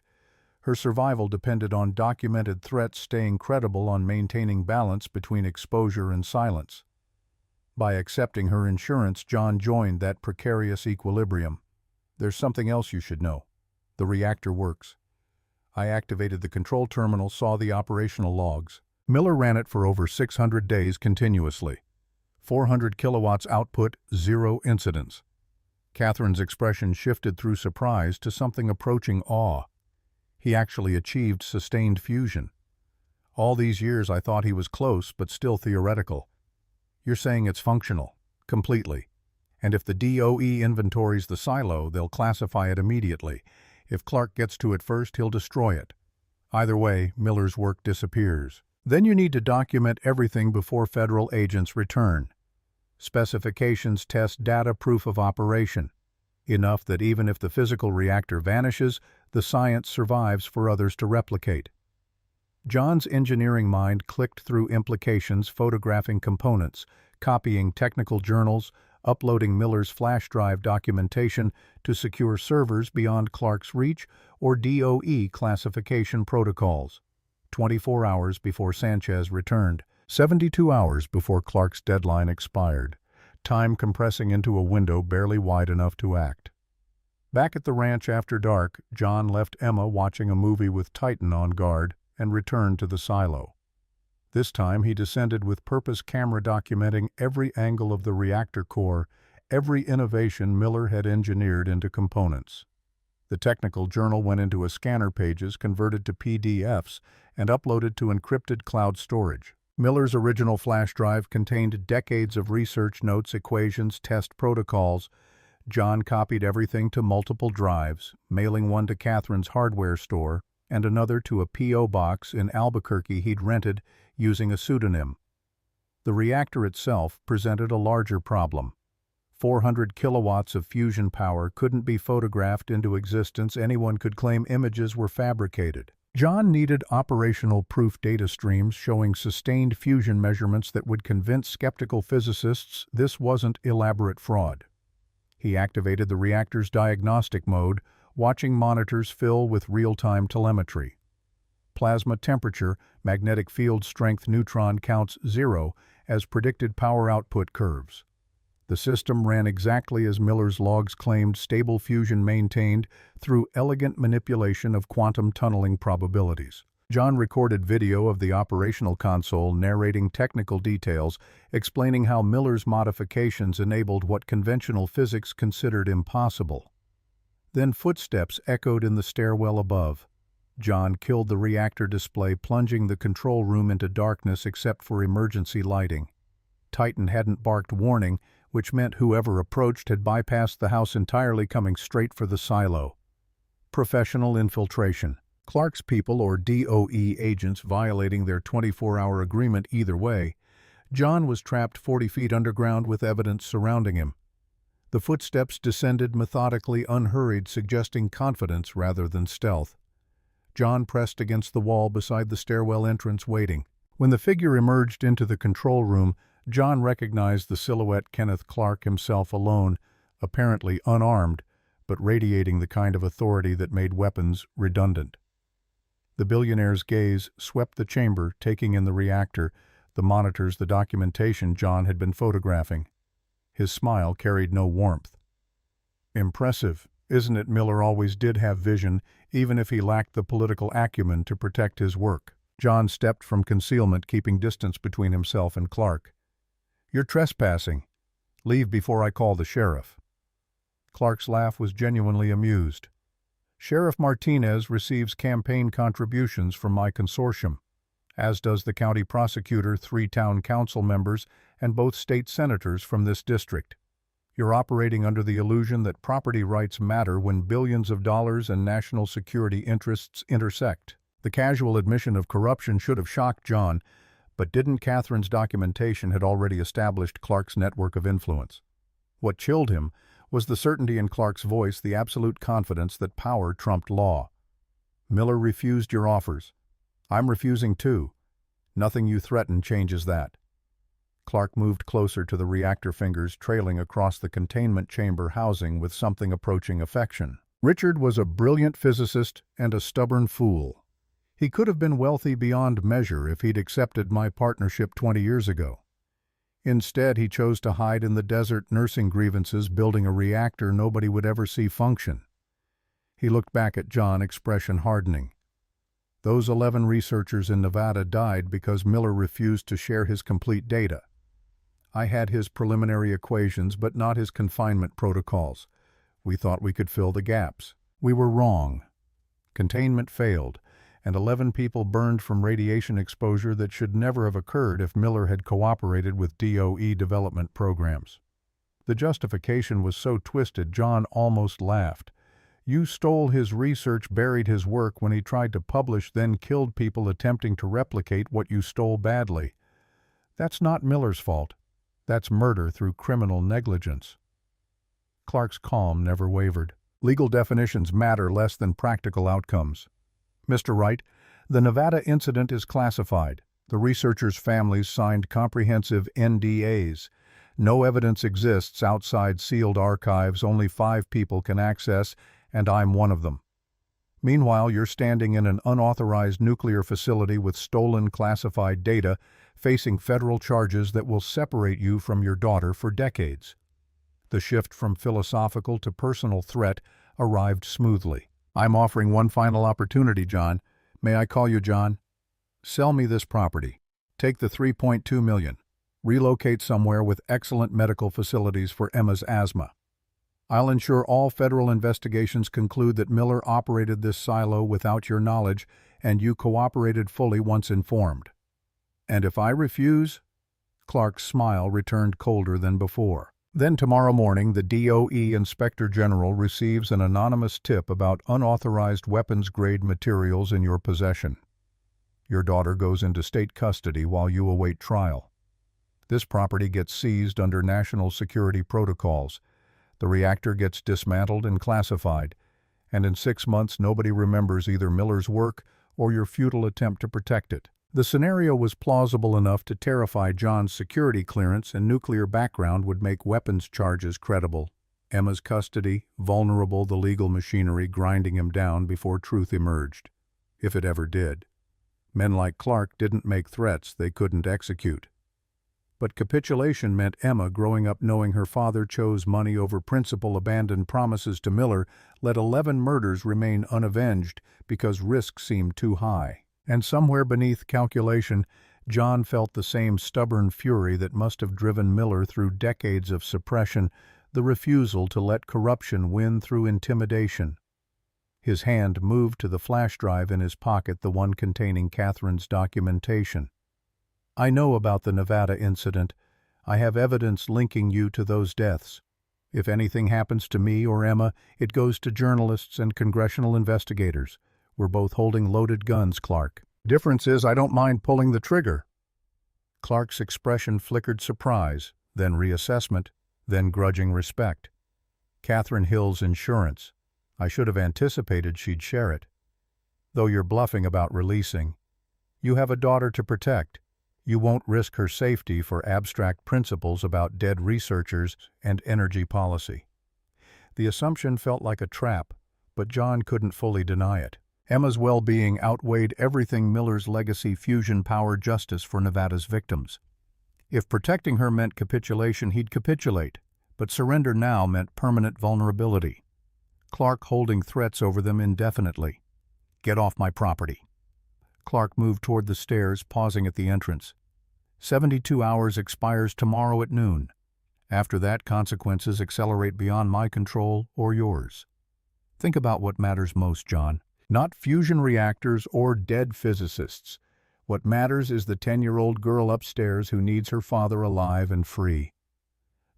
Her survival depended on documented threats staying credible, on maintaining balance between exposure and silence. By accepting her insurance, John joined that precarious equilibrium. There's something else you should know. The reactor works. I activated the control terminal, saw the operational logs. Miller ran it for over 600 days continuously. 400 kilowatts output, 0 incidents. Catherine's expression shifted through surprise to something approaching awe. He actually achieved sustained fusion. All these years I thought he was close, but still theoretical. You're saying it's functional, completely. And if the DOE inventories the silo, they'll classify it immediately. If Clark gets to it first, he'll destroy it. Either way, Miller's work disappears. Then you need to document everything before federal agents return. Specifications, test data, proof of operation. Enough that even if the physical reactor vanishes, the science survives for others to replicate. John's engineering mind clicked through implications, photographing components, copying technical journals, uploading Miller's flash drive documentation to secure servers beyond Clark's reach, or DOE classification protocols. 24 hours before Sanchez returned, 72 hours before Clark's deadline expired, time compressing into a window barely wide enough to act. Back at the ranch after dark, John left Emma watching a movie with Titan on guard and returned to the silo. This time he descended with purpose, camera documenting every angle of the reactor core, every innovation Miller had engineered into components. The technical journal went into a scanner, pages converted to PDFs and uploaded to encrypted cloud storage. Miller's original flash drive contained decades of research notes, equations, test protocols. John copied everything to multiple drives, mailing one to Catherine's hardware store and another to a P.O. box in Albuquerque he'd rented using a pseudonym. The reactor itself presented a larger problem. 400 kilowatts of fusion power couldn't be photographed into existence. Anyone could claim images were fabricated. John needed operational proof, data streams showing sustained fusion measurements that would convince skeptical physicists this wasn't elaborate fraud. He activated the reactor's diagnostic mode, watching monitors fill with real-time telemetry. Plasma temperature, magnetic field strength, neutron counts 0 as predicted power output curves. The system ran exactly as Miller's logs claimed, stable fusion maintained through elegant manipulation of quantum tunneling probabilities. John recorded video of the operational console narrating technical details, explaining how Miller's modifications enabled what conventional physics considered impossible. Then footsteps echoed in the stairwell above. John killed the reactor display, plunging the control room into darkness except for emergency lighting. Titan hadn't barked warning, which meant whoever approached had bypassed the house entirely, coming straight for the silo. Professional infiltration. Clark's people or DOE agents violating their 24-hour agreement either way. John was trapped 40 feet underground with evidence surrounding him. The footsteps descended methodically, unhurried, suggesting confidence rather than stealth. John pressed against the wall beside the stairwell entrance, waiting. When the figure emerged into the control room, John recognized the silhouette Kenneth Clark himself, alone, apparently unarmed, but radiating the kind of authority that made weapons redundant. The billionaire's gaze swept the chamber, taking in the reactor, the monitors, the documentation John had been photographing. His smile carried no warmth. Impressive, isn't it? Miller always did have vision, even if he lacked the political acumen to protect his work. John stepped from concealment, keeping distance between himself and Clark. "You're trespassing. Leave before I call the sheriff." Clark's laugh was genuinely amused. "Sheriff Martinez receives campaign contributions from my consortium, as does the county prosecutor, 3 town council members, and both state senators from this district. You're operating under the illusion that property rights matter when billions of dollars and national security interests intersect." The casual admission of corruption should have shocked John, but didn't. Catherine's documentation had already established Clark's network of influence. What chilled him was the certainty in Clark's voice, the absolute confidence that power trumped law. "Miller refused your offers. I'm refusing too. Nothing you threaten changes that." Clark moved closer to the reactor, fingers trailing across the containment chamber housing with something approaching affection. "Richard was a brilliant physicist and a stubborn fool. He could have been wealthy beyond measure if he'd accepted my partnership 20 years ago. Instead, he chose to hide in the desert, nursing grievances, building a reactor nobody would ever see function." He looked back at John, expression hardening. "Those 11 researchers in Nevada died because Miller refused to share his complete data. I had his preliminary equations, but not his confinement protocols. We thought we could fill the gaps. We were wrong. Containment failed, and 11 people burned from radiation exposure that should never have occurred if Miller had cooperated with DOE development programs." The justification was so twisted, John almost laughed. "You stole his research, buried his work when he tried to publish, then killed people attempting to replicate what you stole badly. That's not Miller's fault. That's murder through criminal negligence." Clark's calm never wavered. "Legal definitions matter less than practical outcomes. Mr. Wright, the Nevada incident is classified. The researchers' families signed comprehensive NDAs. No evidence exists outside sealed archives only 5 people can access, and I'm one of them. Meanwhile, you're standing in an unauthorized nuclear facility with stolen classified data, facing federal charges that will separate you from your daughter for decades." The shift from philosophical to personal threat arrived smoothly. "I'm offering one final opportunity, John. May I call you John? Sell me this property. Take the $3.2 million. Relocate somewhere with excellent medical facilities for Emma's asthma. I'll ensure all federal investigations conclude that Miller operated this silo without your knowledge, and you cooperated fully once informed. And if I refuse?" Clark's smile returned colder than before. "Then tomorrow morning the DOE Inspector General receives an anonymous tip about unauthorized weapons-grade materials in your possession. Your daughter goes into state custody while you await trial. This property gets seized under national security protocols. The reactor gets dismantled and classified, and in 6 months nobody remembers either Miller's work or your futile attempt to protect it." The scenario was plausible enough to terrify John's. Security clearance and nuclear background would make weapons charges credible. Emma's custody, vulnerable, the legal machinery grinding him down before truth emerged. If it ever did. Men like Clark didn't make threats they couldn't execute. But capitulation meant Emma, growing up knowing her father chose money over principle, abandoned promises to Miller, let 11 murders remain unavenged because risk seemed too high. And somewhere beneath calculation, John felt the same stubborn fury that must have driven Miller through decades of suppression, the refusal to let corruption win through intimidation. His hand moved to the flash drive in his pocket, the one containing Catherine's documentation. "I know about the Nevada incident. I have evidence linking you to those deaths. If anything happens to me or Emma, it goes to journalists and congressional investigators. We're both holding loaded guns, Clark. Difference is I don't mind pulling the trigger." Clark's expression flickered surprise, then reassessment, then grudging respect. "Catherine Hill's insurance. I should have anticipated she'd share it. Though you're bluffing about releasing. You have a daughter to protect. You won't risk her safety for abstract principles about dead researchers and energy policy." The assumption felt like a trap, but John couldn't fully deny it. Emma's well-being outweighed everything Miller's legacy fusion-power justice for Nevada's victims. If protecting her meant capitulation, he'd capitulate, but surrender now meant permanent vulnerability. Clark holding threats over them indefinitely. "Get off my property." Clark moved toward the stairs, pausing at the entrance. 72 hours expires tomorrow at noon. After that, consequences accelerate beyond my control or yours. Think about what matters most, John. Not fusion reactors or dead physicists. What matters is the 10-year-old girl upstairs who needs her father alive and free.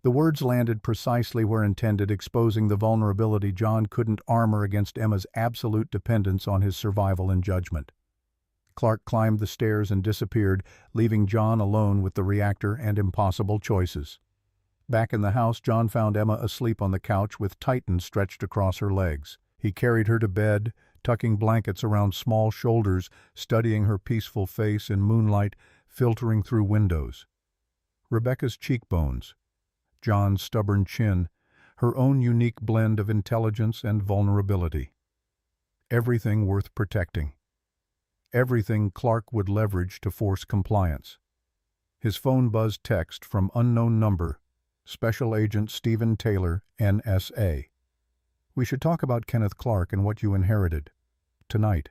The words landed precisely where intended, exposing the vulnerability John couldn't armor against Emma's absolute dependence on his survival and judgment. Clark climbed the stairs and disappeared, leaving John alone with the reactor and impossible choices. Back in the house, John found Emma asleep on the couch with Titan stretched across her legs. He carried her to bed, tucking blankets around small shoulders, studying her peaceful face in moonlight filtering through windows. Rebecca's cheekbones, John's stubborn chin, her own unique blend of intelligence and vulnerability. Everything worth protecting. Everything Clark would leverage to force compliance. His phone buzzed text from unknown number, Special Agent Stephen Taylor, NSA. "We should talk about Kenneth Clark and what you inherited. Tonight.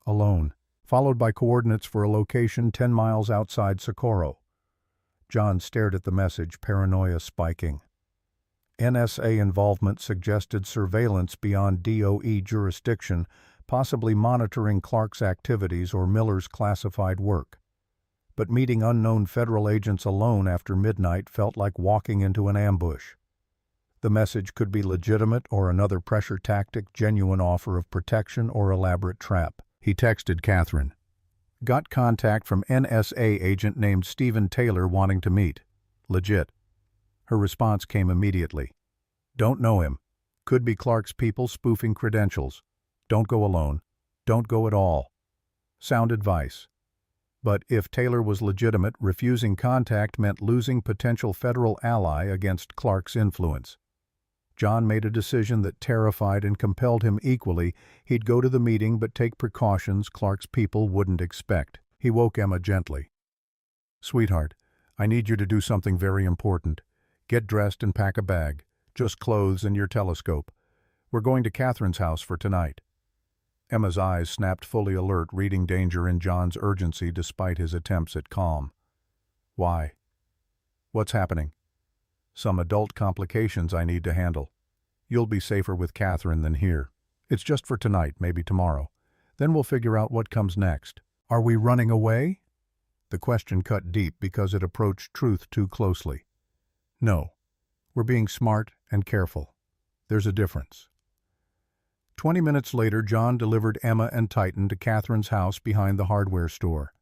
Alone." Followed by coordinates for a location 10 miles outside Socorro. John stared at the message, paranoia spiking. NSA involvement suggested surveillance beyond DOE jurisdiction, possibly monitoring Clark's activities or Miller's classified work. But meeting unknown federal agents alone after midnight felt like walking into an ambush. The message could be legitimate or another pressure tactic, genuine offer of protection or elaborate trap. He texted Catherine. "Got contact from NSA agent named Stephen Taylor wanting to meet. Legit." Her response came immediately. "Don't know him. Could be Clark's people spoofing credentials. Don't go alone. Don't go at all." Sound advice. But if Taylor was legitimate, refusing contact meant losing potential federal ally against Clark's influence. John made a decision that terrified and compelled him equally. He'd go to the meeting but take precautions Clark's people wouldn't expect. He woke Emma gently. "Sweetheart, I need you to do something very important. Get dressed and pack a bag. Just clothes and your telescope. We're going to Catherine's house for tonight." Emma's eyes snapped, fully alert, reading danger in John's urgency despite his attempts at calm. "Why? What's happening?" "Some adult complications I need to handle. You'll be safer with Catherine than here. It's just for tonight, maybe tomorrow. Then we'll figure out what comes next." "Are we running away?" The question cut deep because it approached truth too closely. "No. We're being smart and careful. There's a difference." 20 minutes later, John delivered Emma and Titan to Catherine's house behind the hardware store.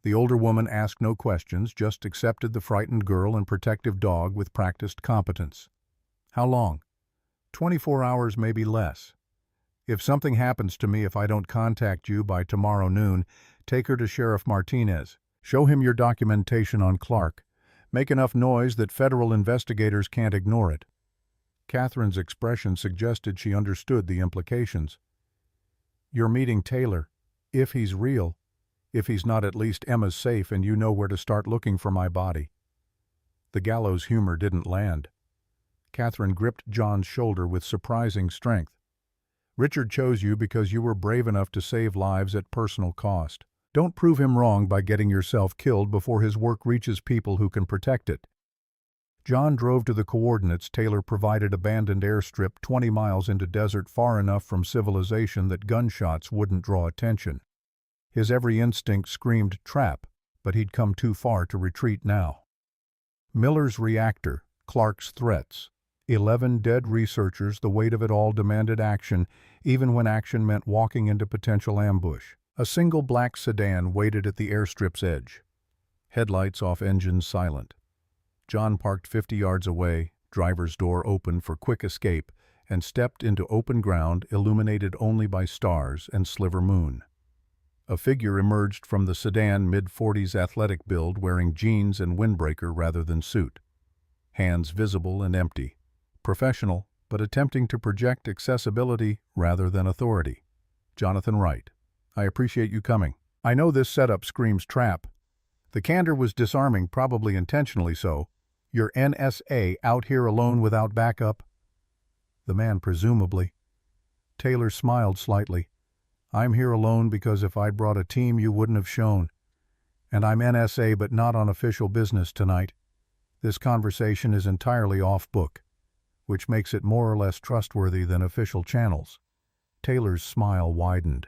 The older woman asked no questions, just accepted the frightened girl and protective dog with practiced competence. "How long?" 24 hours, maybe less. "If something happens to me if I don't contact you by tomorrow noon, take her to Sheriff Martinez. Show him your documentation on Clark. Make enough noise that federal investigators can't ignore it." Catherine's expression suggested she understood the implications. "You're meeting Taylor. If he's real. If he's not, at least Emma's safe and you know where to start looking for my body." The gallows humor didn't land. Catherine gripped John's shoulder with surprising strength. "Richard chose you because you were brave enough to save lives at personal cost. Don't prove him wrong by getting yourself killed before his work reaches people who can protect it." John drove to the coordinates Taylor provided, abandoned airstrip 20 miles into desert, far enough from civilization that gunshots wouldn't draw attention. His every instinct screamed trap, but he'd come too far to retreat now. Miller's reactor, Clark's threats. 11 dead researchers, the weight of it all demanded action, even when action meant walking into potential ambush. A single black sedan waited at the airstrip's edge. Headlights off, engines silent. John parked 50 yards away, driver's door open for quick escape, and stepped into open ground illuminated only by stars and sliver moon. A figure emerged from the sedan, mid-40s athletic build, wearing jeans and windbreaker rather than suit. Hands visible and empty. Professional, but attempting to project accessibility rather than authority. Jonathan Wright. I appreciate you coming. I know this setup screams trap. The candor was disarming, probably intentionally so. Your NSA out here alone without backup? The man presumably. Taylor smiled slightly. I'm here alone because if I'd brought a team you wouldn't have shown. And I'm NSA but not on official business tonight. This conversation is entirely off book, which makes it more or less trustworthy than official channels. Taylor's smile widened.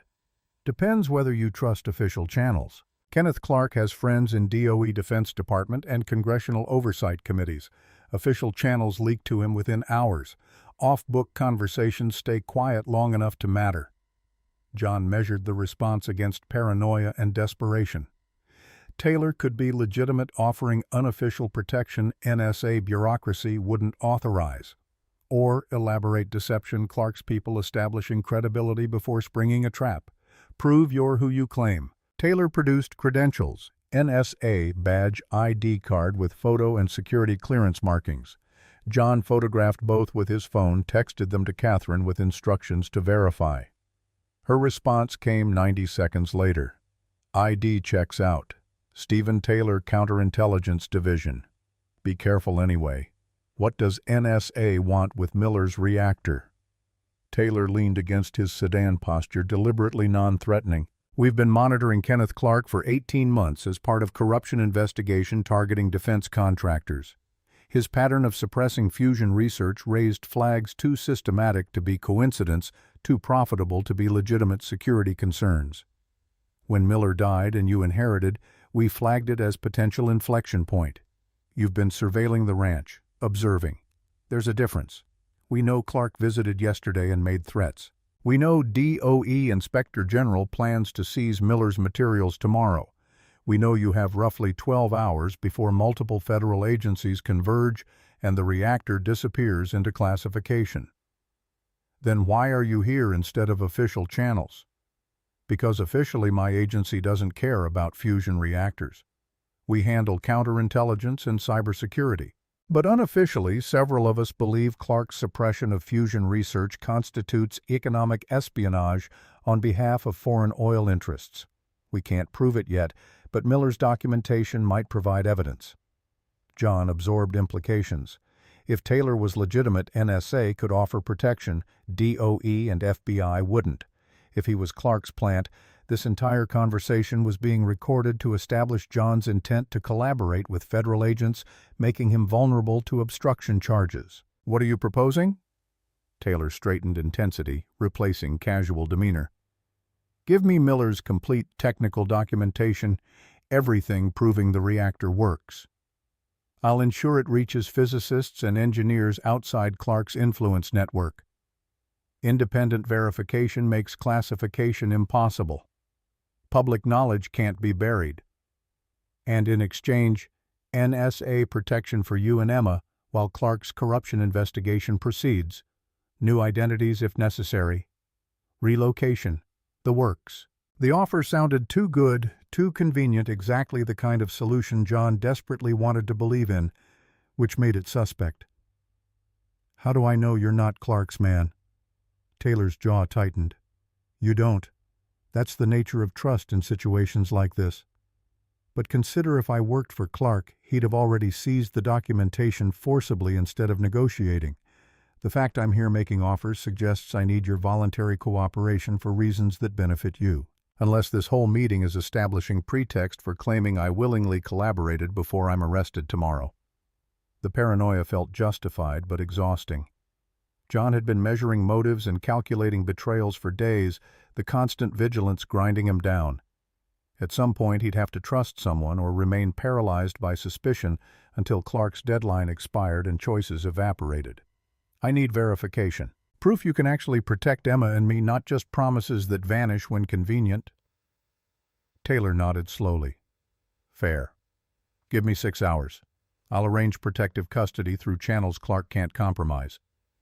Depends whether you trust official channels. Kenneth Clark has friends in DOE Defense Department and congressional oversight committees. Official channels leak to him within hours. Off-book conversations stay quiet long enough to matter. John measured the response against paranoia and desperation. Taylor could be legitimate, offering unofficial protection NSA bureaucracy wouldn't authorize. Or elaborate deception, Clark's people establishing credibility before springing a trap. Prove you're who you claim. Taylor produced credentials, NSA badge ID card with photo and security clearance markings. John photographed both with his phone, texted them to Catherine with instructions to verify. Her response came 90 seconds later. ID checks out. Stephen Taylor, Counterintelligence Division. Be careful anyway. What does NSA want with Miller's reactor? Taylor leaned against his sedan posture, deliberately non-threatening. We've been monitoring Kenneth Clark for 18 months as part of corruption investigation targeting defense contractors. His pattern of suppressing fusion research raised flags too systematic to be coincidence, too profitable to be legitimate security concerns. When Miller died and you inherited, we flagged it as potential inflection point. You've been surveilling the ranch, observing. There's a difference. We know Clark visited yesterday and made threats. We know DOE Inspector General plans to seize Miller's materials tomorrow. We know you have roughly 12 hours before multiple federal agencies converge and the reactor disappears into classification. Then why are you here instead of official channels? Because officially my agency doesn't care about fusion reactors. We handle counterintelligence and cybersecurity. But unofficially, several of us believe Clark's suppression of fusion research constitutes economic espionage on behalf of foreign oil interests. We can't prove it yet, but Miller's documentation might provide evidence. John absorbed implications. If Taylor was legitimate, NSA could offer protection, DOE and FBI wouldn't. If he was Clark's plant, this entire conversation was being recorded to establish John's intent to collaborate with federal agents, making him vulnerable to obstruction charges. What are you proposing? Taylor straightened intensity, replacing casual demeanor. Give me Miller's complete technical documentation, everything proving the reactor works. I'll ensure it reaches physicists and engineers outside Clark's influence network. Independent verification makes classification impossible. Public knowledge can't be buried. And in exchange, NSA protection for you and Emma while Clark's corruption investigation proceeds. New identities if necessary. Relocation. The works. The offer sounded too good, too convenient, exactly the kind of solution John desperately wanted to believe in, which made it suspect. How do I know you're not Clark's man? Taylor's jaw tightened. You don't. That's the nature of trust in situations like this. But consider if I worked for Clark, he'd have already seized the documentation forcibly instead of negotiating. The fact I'm here making offers suggests I need your voluntary cooperation for reasons that benefit you. Unless this whole meeting is establishing pretext for claiming I willingly collaborated before I'm arrested tomorrow. The paranoia felt justified but exhausting. John had been measuring motives and calculating betrayals for days, the constant vigilance grinding him down. At some point he'd have to trust someone or remain paralyzed by suspicion until Clark's deadline expired and choices evaporated. I need verification. Proof you can actually protect Emma and me, not just promises that vanish when convenient. Taylor nodded slowly. Fair. Give me 6 hours. I'll arrange protective custody through channels Clark can't compromise.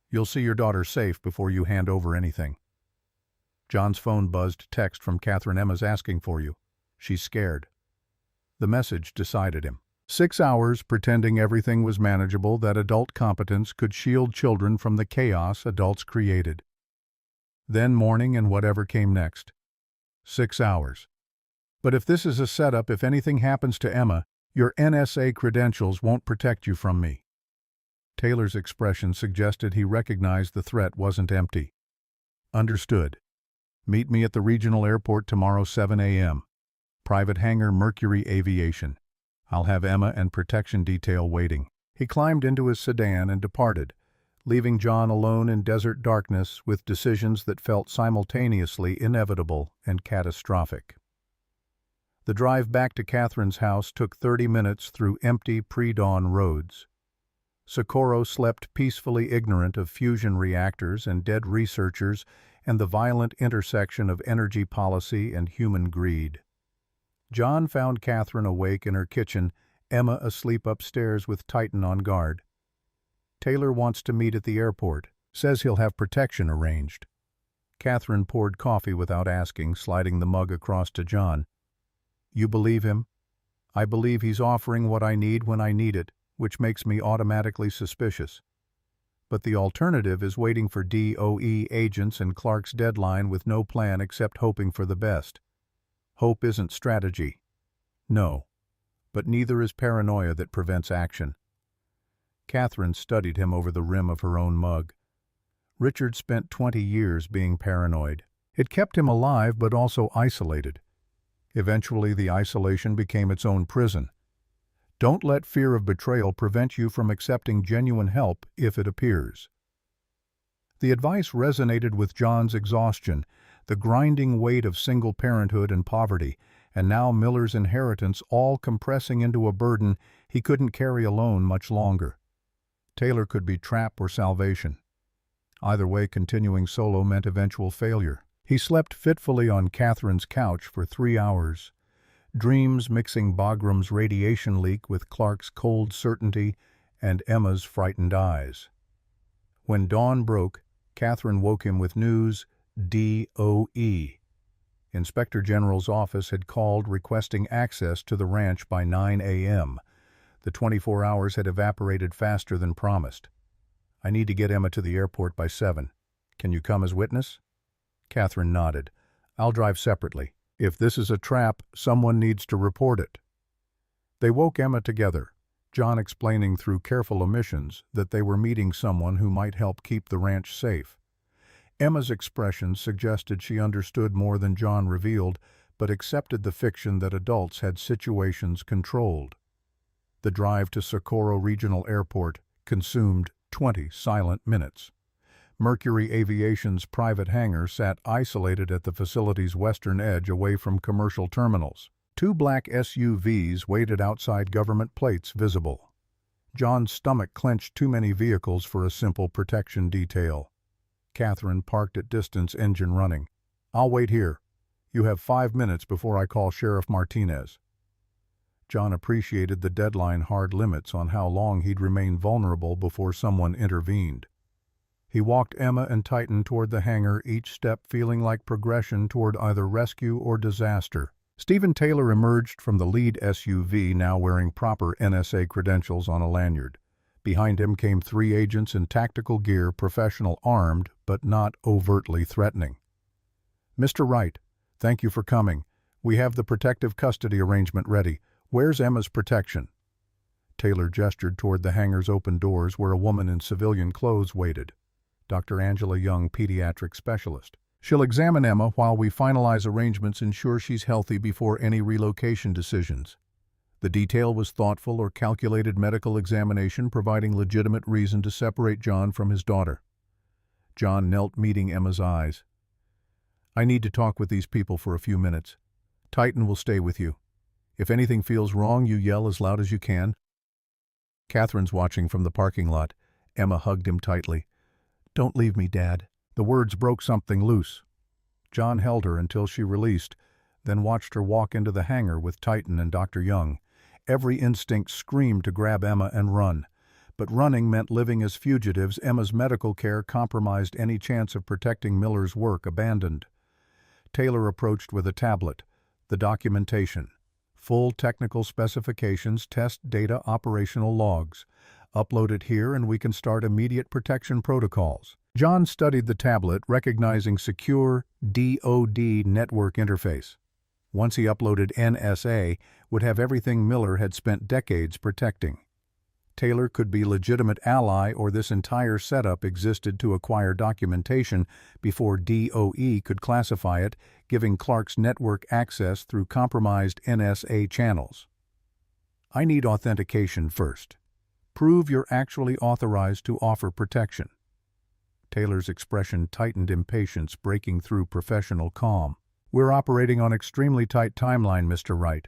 You'll see your daughter safe before you hand over anything. John's phone buzzed text from Catherine. Emma's asking for you. She's scared. The message decided him. 6 hours pretending everything was manageable, that adult competence could shield children from the chaos adults created. Then mourning and whatever came next. 6 hours. But if this is a setup, if anything happens to Emma, your NSA credentials won't protect you from me. Taylor's expression suggested he recognized the threat wasn't empty. Understood. Meet me at the regional airport tomorrow 7 a.m. Private hangar, Mercury Aviation. I'll have Emma and protection detail waiting. He climbed into his sedan and departed, leaving John alone in desert darkness with decisions that felt simultaneously inevitable and catastrophic. The drive back to Catherine's house took 30 minutes through empty pre-dawn roads. Socorro slept peacefully, ignorant of fusion reactors and dead researchers and the violent intersection of energy policy and human greed. John found Catherine awake in her kitchen, Emma asleep upstairs with Titan on guard. Taylor wants to meet at the airport, says he'll have protection arranged. Catherine poured coffee without asking, sliding the mug across to John. You believe him? I believe he's offering what I need when I need it, which makes me automatically suspicious. But the alternative is waiting for DOE agents and Clark's deadline with no plan except hoping for the best. Hope isn't strategy. No. But neither is paranoia that prevents action. Catherine studied him over the rim of her own mug. Richard spent 20 years being paranoid. It kept him alive but also isolated. Eventually the isolation became its own prison. Don't let fear of betrayal prevent you from accepting genuine help if it appears. The advice resonated with John's exhaustion, the grinding weight of single parenthood and poverty, and now Miller's inheritance, all compressing into a burden he couldn't carry alone much longer. Taylor could be trap or salvation. Either way, continuing solo meant eventual failure. He slept fitfully on Catherine's couch for 3 hours, dreams mixing Bagram's radiation leak with Clark's cold certainty and Emma's frightened eyes. When dawn broke, Catherine woke him with news. DOE. Inspector General's office had called requesting access to the ranch by 9 a.m. The 24 hours had evaporated faster than promised. I need to get Emma to the airport by 7. Can you come as witness? Catherine nodded. I'll drive separately. If this is a trap, someone needs to report it. They woke Emma together, John explaining through careful omissions that they were meeting someone who might help keep the ranch safe. Emma's expression suggested she understood more than John revealed, but accepted the fiction that adults had situations controlled. The drive to Socorro Regional Airport consumed 20 silent minutes. Mercury Aviation's private hangar sat isolated at the facility's western edge, away from commercial terminals. 2 black SUVs waited outside, government plates visible. John's stomach clenched. Too many vehicles for a simple protection detail. Catherine parked at distance, engine running. I'll wait here. You have 5 minutes before I call Sheriff Martinez. John appreciated the deadline hard limits on how long he'd remain vulnerable before someone intervened. He walked Emma and Titan toward the hangar, each step feeling like progression toward either rescue or disaster. Stephen Taylor emerged from the lead SUV, now wearing proper NSA credentials on a lanyard. Behind him came 3 agents in tactical gear, professional, armed, but not overtly threatening. Mr. Wright, thank you for coming. We have the protective custody arrangement ready. Where's Emma's protection? Taylor gestured toward the hangar's open doors, where a woman in civilian clothes waited. Dr. Angela Young, pediatric specialist. She'll examine Emma while we finalize arrangements, ensure she's healthy before any relocation decisions. The detail was thoughtful or calculated medical examination providing legitimate reason to separate John from his daughter. John knelt, meeting Emma's eyes. "I need to talk with these people for a few minutes. Titan will stay with you. If anything feels wrong, you yell as loud as you can." Catherine's watching from the parking lot. Emma hugged him tightly. "Don't leave me, Dad." The words broke something loose. John held her until she released, then watched her walk into the hangar with Titan and Dr. Young. Every instinct screamed to grab Emma and run. But running meant living as fugitives. Emma's medical care compromised any chance of protecting Miller's work, abandoned. Taylor approached with a tablet. The documentation. Full technical specifications, test data, operational logs. Upload it here and we can start immediate protection protocols. John studied the tablet, recognizing secure DoD network interface. Once he uploaded, NSA would have everything Miller had spent decades protecting. Taylor could be a legitimate ally, or this entire setup existed to acquire documentation before DOE could classify it, giving Clark's network access through compromised NSA channels. "I need authentication first. Prove you're actually authorized to offer protection." Taylor's expression tightened, impatience breaking through professional calm. "We're operating on extremely tight timeline, Mr. Wright.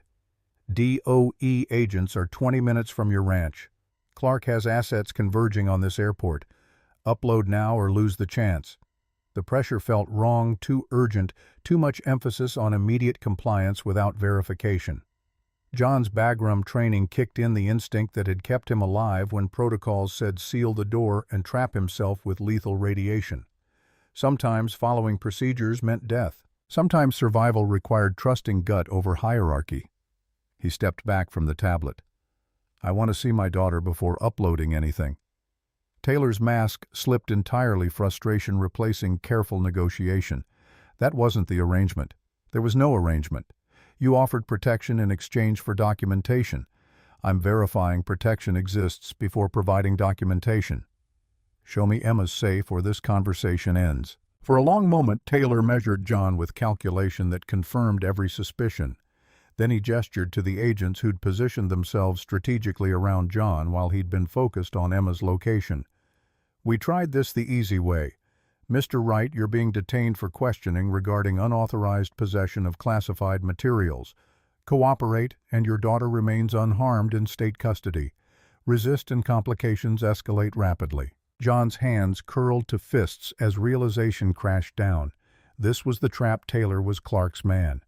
DOE agents are 20 minutes from your ranch. Clark has assets converging on this airport. Upload now or lose the chance." The pressure felt wrong, too urgent, too much emphasis on immediate compliance without verification. John's Bagram training kicked in, the instinct that had kept him alive when protocols said seal the door and trap himself with lethal radiation. Sometimes following procedures meant death. Sometimes survival required trusting gut over hierarchy. He stepped back from the tablet. "I want to see my daughter before uploading anything." Taylor's mask slipped entirely, frustration replacing careful negotiation. That wasn't the arrangement. There was no arrangement. You offered protection in exchange for documentation. I'm verifying protection exists before providing documentation. Show me Emma's safe or this conversation ends. For a long moment, Taylor measured John with calculation that confirmed every suspicion. Then he gestured to the agents who'd positioned themselves strategically around John while he'd been focused on Emma's location. "We tried this the easy way. Mr. Wright, you're being detained for questioning regarding unauthorized possession of classified materials. Cooperate, and your daughter remains unharmed in state custody. Resist and complications escalate rapidly." John's hands curled to fists as realization crashed down. This was the trap. Taylor was Clark's man.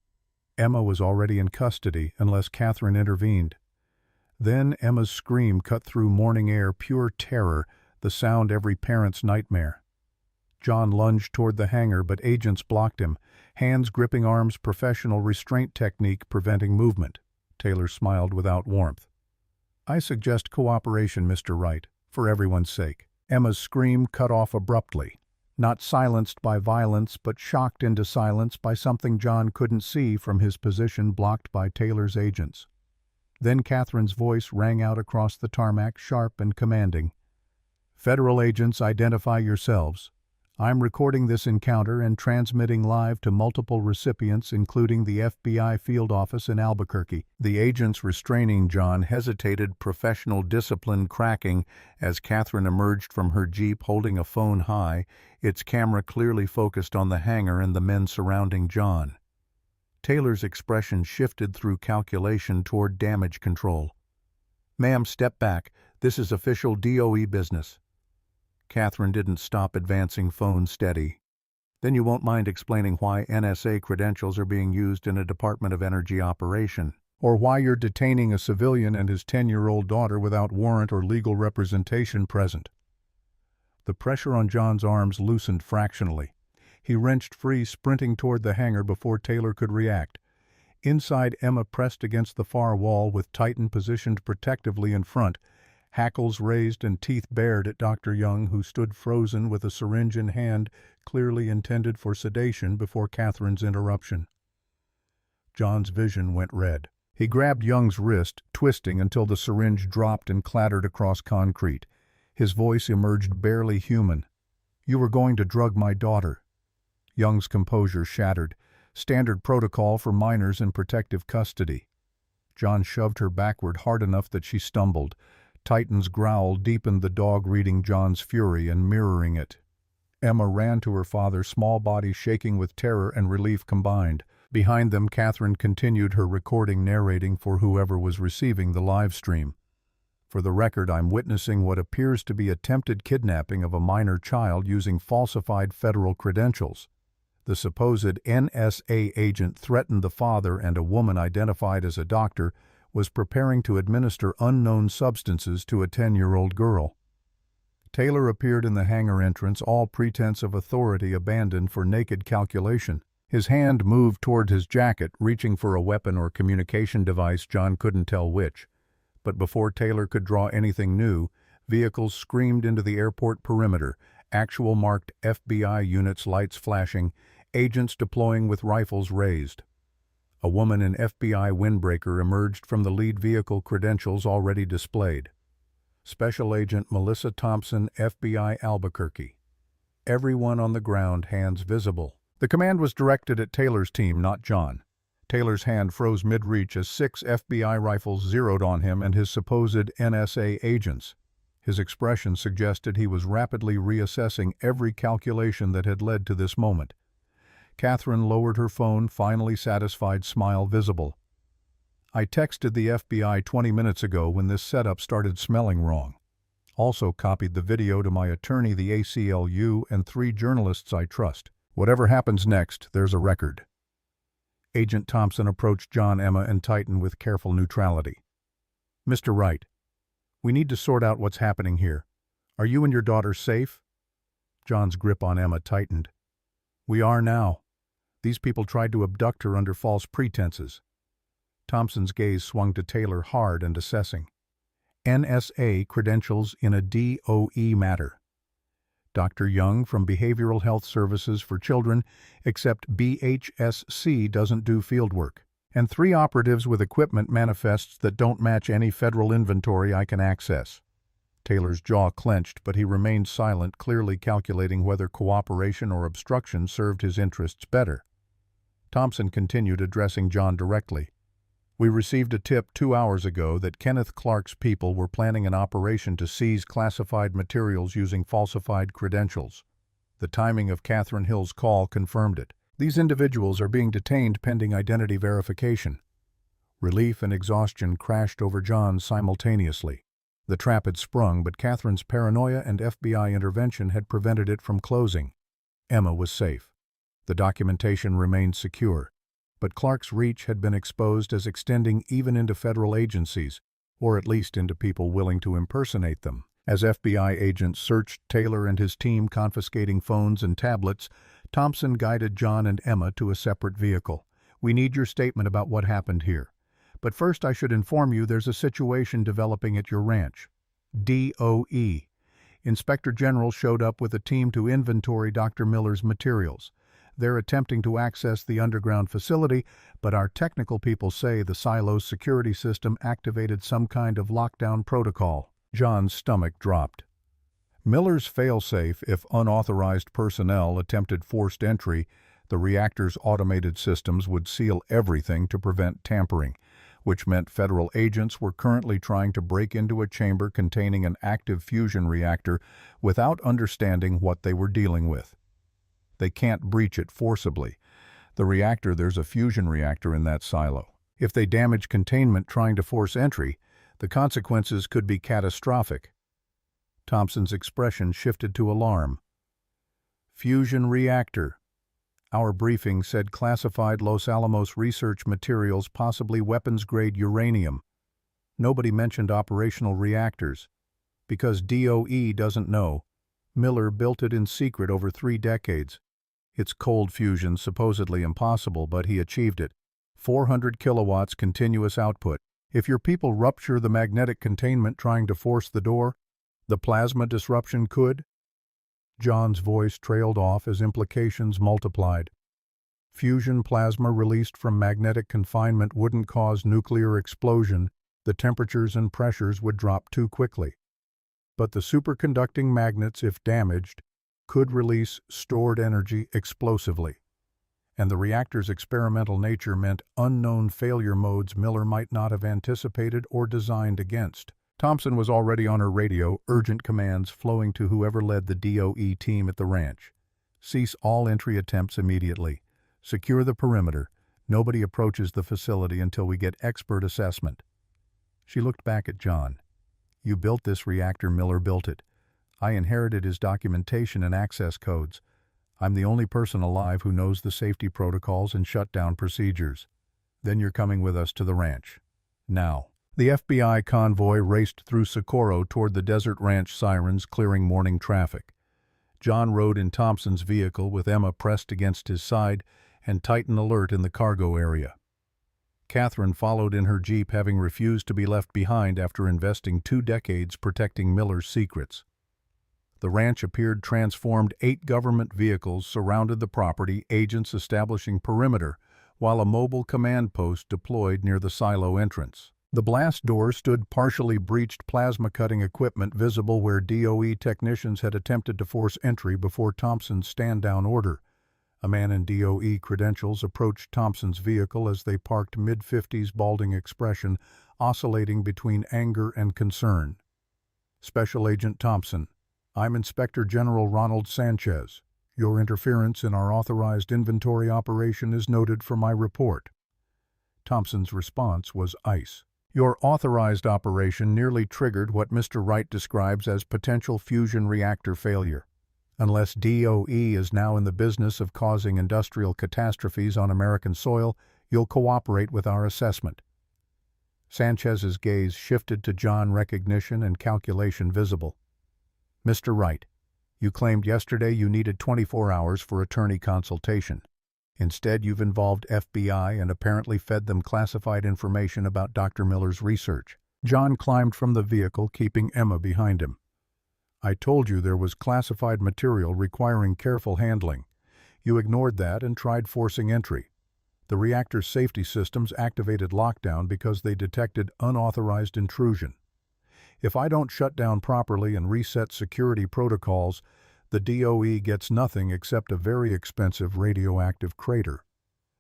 Emma was already in custody unless Catherine intervened. Then Emma's scream cut through morning air, pure terror, the sound every parent's nightmare. John lunged toward the hangar, but agents blocked him, hands gripping arms, professional restraint technique preventing movement. Taylor smiled without warmth. "I suggest cooperation, Mr. Wright, for everyone's sake." Emma's scream cut off abruptly, not silenced by violence, but shocked into silence by something John couldn't see from his position, blocked by Taylor's agents. Then Catherine's voice rang out across the tarmac, sharp and commanding. "Federal agents, identify yourselves. I'm recording this encounter and transmitting live to multiple recipients, including the FBI field office in Albuquerque." The agents restraining John hesitated, professional discipline cracking as Catherine emerged from her Jeep holding a phone high, its camera clearly focused on the hangar and the men surrounding John. Taylor's expression shifted through calculation toward damage control. "Ma'am, step back. This is official DOE business." Catherine didn't stop, advancing, phone steady. "Then you won't mind explaining why NSA credentials are being used in a Department of Energy operation, or why you're detaining a civilian and his 10-year-old daughter without warrant or legal representation present." The pressure on John's arms loosened fractionally. He wrenched free, sprinting toward the hangar before Taylor could react. Inside, Emma pressed against the far wall with Titan positioned protectively in front, hackles raised and teeth bared at Dr. Young, who stood frozen with a syringe in hand, clearly intended for sedation, before Catherine's interruption. John's vision went red. He grabbed Young's wrist, twisting until the syringe dropped and clattered across concrete. His voice emerged barely human. "You were going to drug my daughter." Young's composure shattered. Standard protocol for minors in protective custody. John shoved her backward hard enough that she stumbled. Titan's growl deepened, the dog reading John's fury and mirroring it. Emma ran to her father, small body shaking with terror and relief combined. Behind them, Catherine continued her recording, narrating for whoever was receiving the live stream. For the record, I'm witnessing what appears to be attempted kidnapping of a minor child using falsified federal credentials. The supposed NSA agent threatened the father, and a woman identified as a doctor was preparing to administer unknown substances to a 10-year-old girl. Taylor appeared in the hangar entrance, all pretense of authority abandoned for naked calculation. His hand moved toward his jacket, reaching for a weapon or communication device, John couldn't tell which. But before Taylor could draw anything new, vehicles screamed into the airport perimeter, actual marked FBI units, lights flashing, agents deploying with rifles raised. A woman in FBI windbreaker emerged from the lead vehicle, credentials already displayed. Special Agent Melissa Thompson, FBI Albuquerque. Everyone on the ground, hands visible. The command was directed at Taylor's team, not John. Taylor's hand froze mid-reach as 6 FBI rifles zeroed on him and his supposed NSA agents. His expression suggested he was rapidly reassessing every calculation that had led to this moment. Catherine lowered her phone, finally satisfied smile visible. I texted the FBI 20 minutes ago when this setup started smelling wrong. Also copied the video to my attorney, the ACLU, and 3 journalists I trust. Whatever happens next, there's a record. Agent Thompson approached John, Emma, and Titan with careful neutrality. Mr. Wright, we need to sort out what's happening here. Are you and your daughter safe? John's grip on Emma tightened. We are now. These people tried to abduct her under false pretenses. Thompson's gaze swung to Taylor, hard and assessing. NSA credentials in a DOE matter. Dr. Young from Behavioral Health Services for Children, except BHSC doesn't do fieldwork. And 3 operatives with equipment manifests that don't match any federal inventory I can access. Taylor's jaw clenched, but he remained silent, clearly calculating whether cooperation or obstruction served his interests better. Thompson continued, addressing John directly. We received a tip 2 hours ago that Kenneth Clark's people were planning an operation to seize classified materials using falsified credentials. The timing of Catherine Hill's call confirmed it. These individuals are being detained pending identity verification. Relief and exhaustion crashed over John simultaneously. The trap had sprung, but Catherine's paranoia and FBI intervention had prevented it from closing. Emma was safe. The documentation remained secure. But Clark's reach had been exposed as extending even into federal agencies, or at least into people willing to impersonate them. As FBI agents searched Taylor and his team, confiscating phones and tablets, Thompson guided John and Emma to a separate vehicle. We need your statement about what happened here. But first I should inform you there's a situation developing at your ranch. DOE. Inspector General showed up with a team to inventory Dr. Miller's materials. They're attempting to access the underground facility, but our technical people say the silo's security system activated some kind of lockdown protocol. John's stomach dropped. Miller's failsafe, if unauthorized personnel attempted forced entry, the reactor's automated systems would seal everything to prevent tampering, which meant federal agents were currently trying to break into a chamber containing an active fusion reactor without understanding what they were dealing with. They can't breach it forcibly. There's a fusion reactor in that silo. If they damage containment trying to force entry, the consequences could be catastrophic. Thompson's expression shifted to alarm. Fusion reactor. Our briefing said classified Los Alamos research materials, possibly weapons-grade uranium. Nobody mentioned operational reactors. Because DOE doesn't know. Miller built it in secret over 3 decades. It's cold fusion, supposedly impossible, but he achieved it. 400 kilowatts continuous output. If your people rupture the magnetic containment trying to force the door, the plasma disruption could. John's voice trailed off as implications multiplied. Fusion plasma released from magnetic confinement wouldn't cause nuclear explosion. The temperatures and pressures would drop too quickly. But the superconducting magnets, if damaged, could release stored energy explosively. and the reactor's experimental nature meant unknown failure modes Miller might not have anticipated or designed against. Thompson was already on her radio, urgent commands flowing to whoever led the DOE team at the ranch. Cease all entry attempts immediately. Secure the perimeter. Nobody approaches the facility until we get expert assessment. She looked back at John. You built this reactor, Miller built it. I inherited his documentation and access codes. I'm the only person alive who knows the safety protocols and shutdown procedures. Then you're coming with us to the ranch. Now. The FBI convoy raced through Socorro toward the desert ranch sirens clearing morning traffic. John rode in Thompson's vehicle with Emma pressed against his side and Titan alert in the cargo area. Catherine followed in her Jeep, having refused to be left behind after investing 2 decades protecting Miller's secrets. The ranch appeared transformed. 8 government vehicles surrounded the property, agents establishing perimeter, while a mobile command post deployed near the silo entrance. The blast door stood partially breached, plasma-cutting equipment visible where DOE technicians had attempted to force entry before Thompson's stand-down order. A man in DOE credentials approached Thompson's vehicle as they parked, mid-50s, balding expression, oscillating between anger and concern. Special Agent Thompson, I'm Inspector General Ronald Sanchez. Your interference in our authorized inventory operation is noted for my report. Thompson's response was ice. Your authorized operation nearly triggered what Mr. Wright describes as potential fusion reactor failure. Unless DOE is now in the business of causing industrial catastrophes on American soil, you'll cooperate with our assessment. Sanchez's gaze shifted to John, recognition and calculation visible. Mr. Wright, you claimed yesterday you needed 24 hours for attorney consultation. Instead, you've involved FBI and apparently fed them classified information about Dr. Miller's research. John climbed from the vehicle, keeping Emma behind him. I told you there was classified material requiring careful handling. You ignored that and tried forcing entry. The reactor's safety systems activated lockdown because they detected unauthorized intrusion. If I don't shut down properly and reset security protocols, the DOE gets nothing except a very expensive radioactive crater.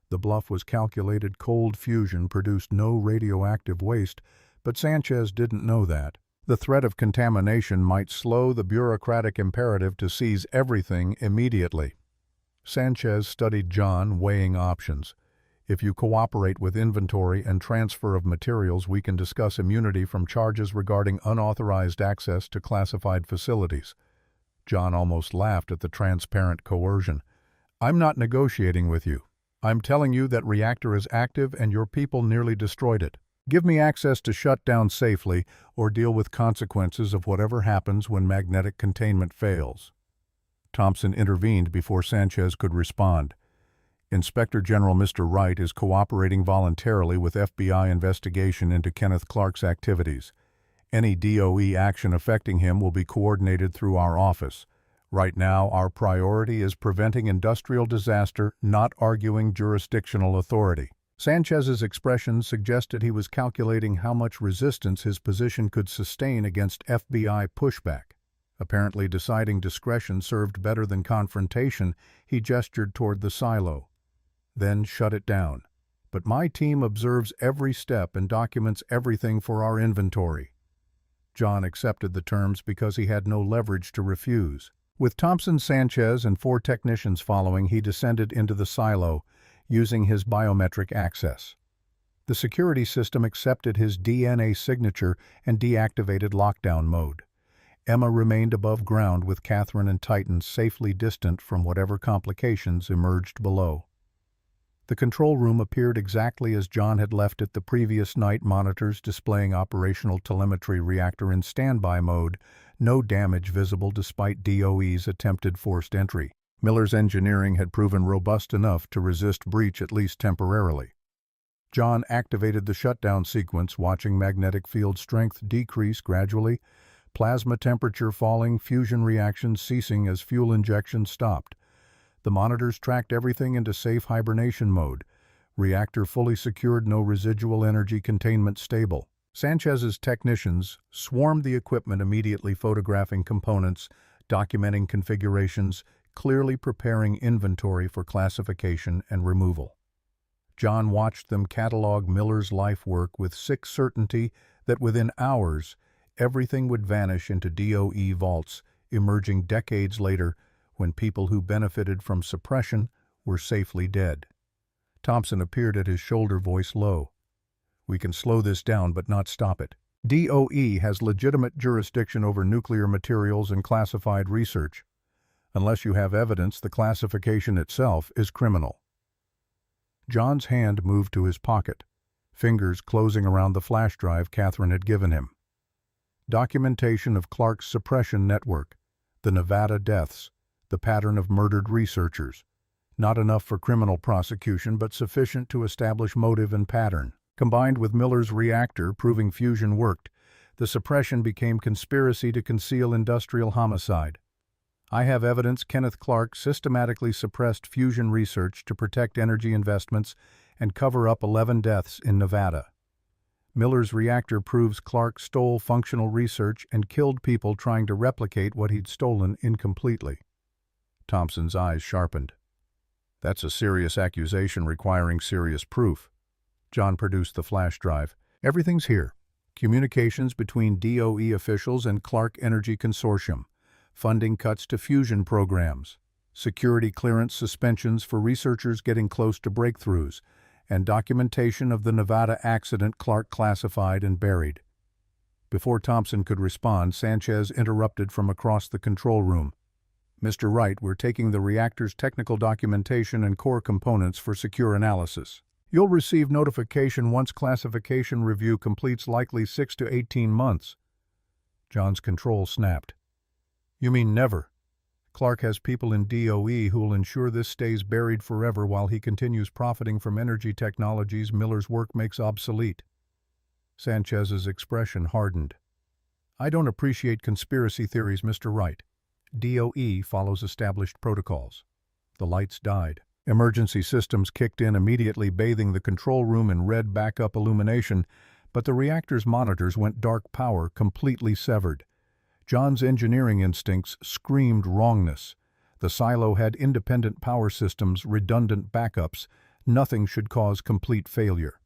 The bluff was calculated. Cold fusion produced no radioactive waste, but Sanchez didn't know that. The threat of contamination might slow the bureaucratic imperative to seize everything immediately. Sanchez studied John, weighing options. If you cooperate with inventory and transfer of materials, we can discuss immunity from charges regarding unauthorized access to classified facilities. John almost laughed at the transparent coercion. I'm not negotiating with you. I'm telling you that reactor is active and your people nearly destroyed it. Give me access to shut down safely or deal with consequences of whatever happens when magnetic containment fails. Thompson intervened before Sanchez could respond. Inspector General Mr. Wright is cooperating voluntarily with FBI investigation into Kenneth Clark's activities. Any DOE action affecting him will be coordinated through our office. Right now, our priority is preventing industrial disaster, not arguing jurisdictional authority. Sanchez's expression suggested he was calculating how much resistance his position could sustain against FBI pushback. Apparently deciding discretion served better than confrontation, he gestured toward the silo. Then shut it down. But my team observes every step and documents everything for our inventory. John accepted the terms because he had no leverage to refuse. With Thompson, Sanchez, and 4 technicians following, he descended into the silo, using his biometric access. The security system accepted his DNA signature and deactivated lockdown mode. Emma remained above ground with Catherine and Titan safely distant from whatever complications emerged below. The control room appeared exactly as John had left it the previous night, monitors displaying operational telemetry, reactor in standby mode, no damage visible despite DOE's attempted forced entry. Miller's engineering had proven robust enough to resist breach at least temporarily. John activated the shutdown sequence, watching magnetic field strength decrease gradually, plasma temperature falling, fusion reactions ceasing as fuel injection stopped. The monitors tracked everything into safe hibernation mode. Reactor fully secured, no residual energy containment stable. Sanchez's technicians swarmed the equipment, immediately photographing components, documenting configurations, clearly preparing inventory for classification and removal. John watched them catalog Miller's life work with sick certainty that within hours, everything would vanish into DOE vaults, emerging decades later when people who benefited from suppression were safely dead. Thompson appeared at his shoulder, voice low. "We can slow this down but not stop it. DOE has legitimate jurisdiction over nuclear materials and classified research. Unless you have evidence, the classification itself is criminal." John's hand moved to his pocket, fingers closing around the flash drive Catherine had given him. Documentation of Clark's suppression network, the Nevada deaths, the pattern of murdered researchers. Not enough for criminal prosecution, but sufficient to establish motive and pattern. Combined with Miller's reactor proving fusion worked, the suppression became conspiracy to conceal industrial homicide. I have evidence Kenneth Clark systematically suppressed fusion research to protect energy investments and cover up 11 deaths in Nevada. Miller's reactor proves Clark stole functional research and killed people trying to replicate what he'd stolen incompletely. Thompson's eyes sharpened. "That's a serious accusation requiring serious proof." John produced the flash drive. "Everything's here. Communications between DOE officials and Clark Energy Consortium. Funding cuts to fusion programs. Security clearance suspensions for researchers getting close to breakthroughs. And documentation of the Nevada accident Clark classified and buried." Before Thompson could respond, Sanchez interrupted from across the control room. "Mr. Wright, we're taking the reactor's technical documentation and core components for secure analysis. You'll receive notification once classification review completes, likely 6 to 18 months. John's control snapped. "You mean never? Clark has people in DOE who'll ensure this stays buried forever while he continues profiting from energy technologies Miller's work makes obsolete." Sanchez's expression hardened. "I don't appreciate conspiracy theories, Mr. Wright. DOE follows established protocols." The lights died. Emergency systems kicked in immediately, bathing the control room in red backup illumination, but the reactor's monitors went dark power, completely severed. John's engineering instincts screamed wrongness. The silo had independent power systems, redundant backups. Nothing should cause complete failure.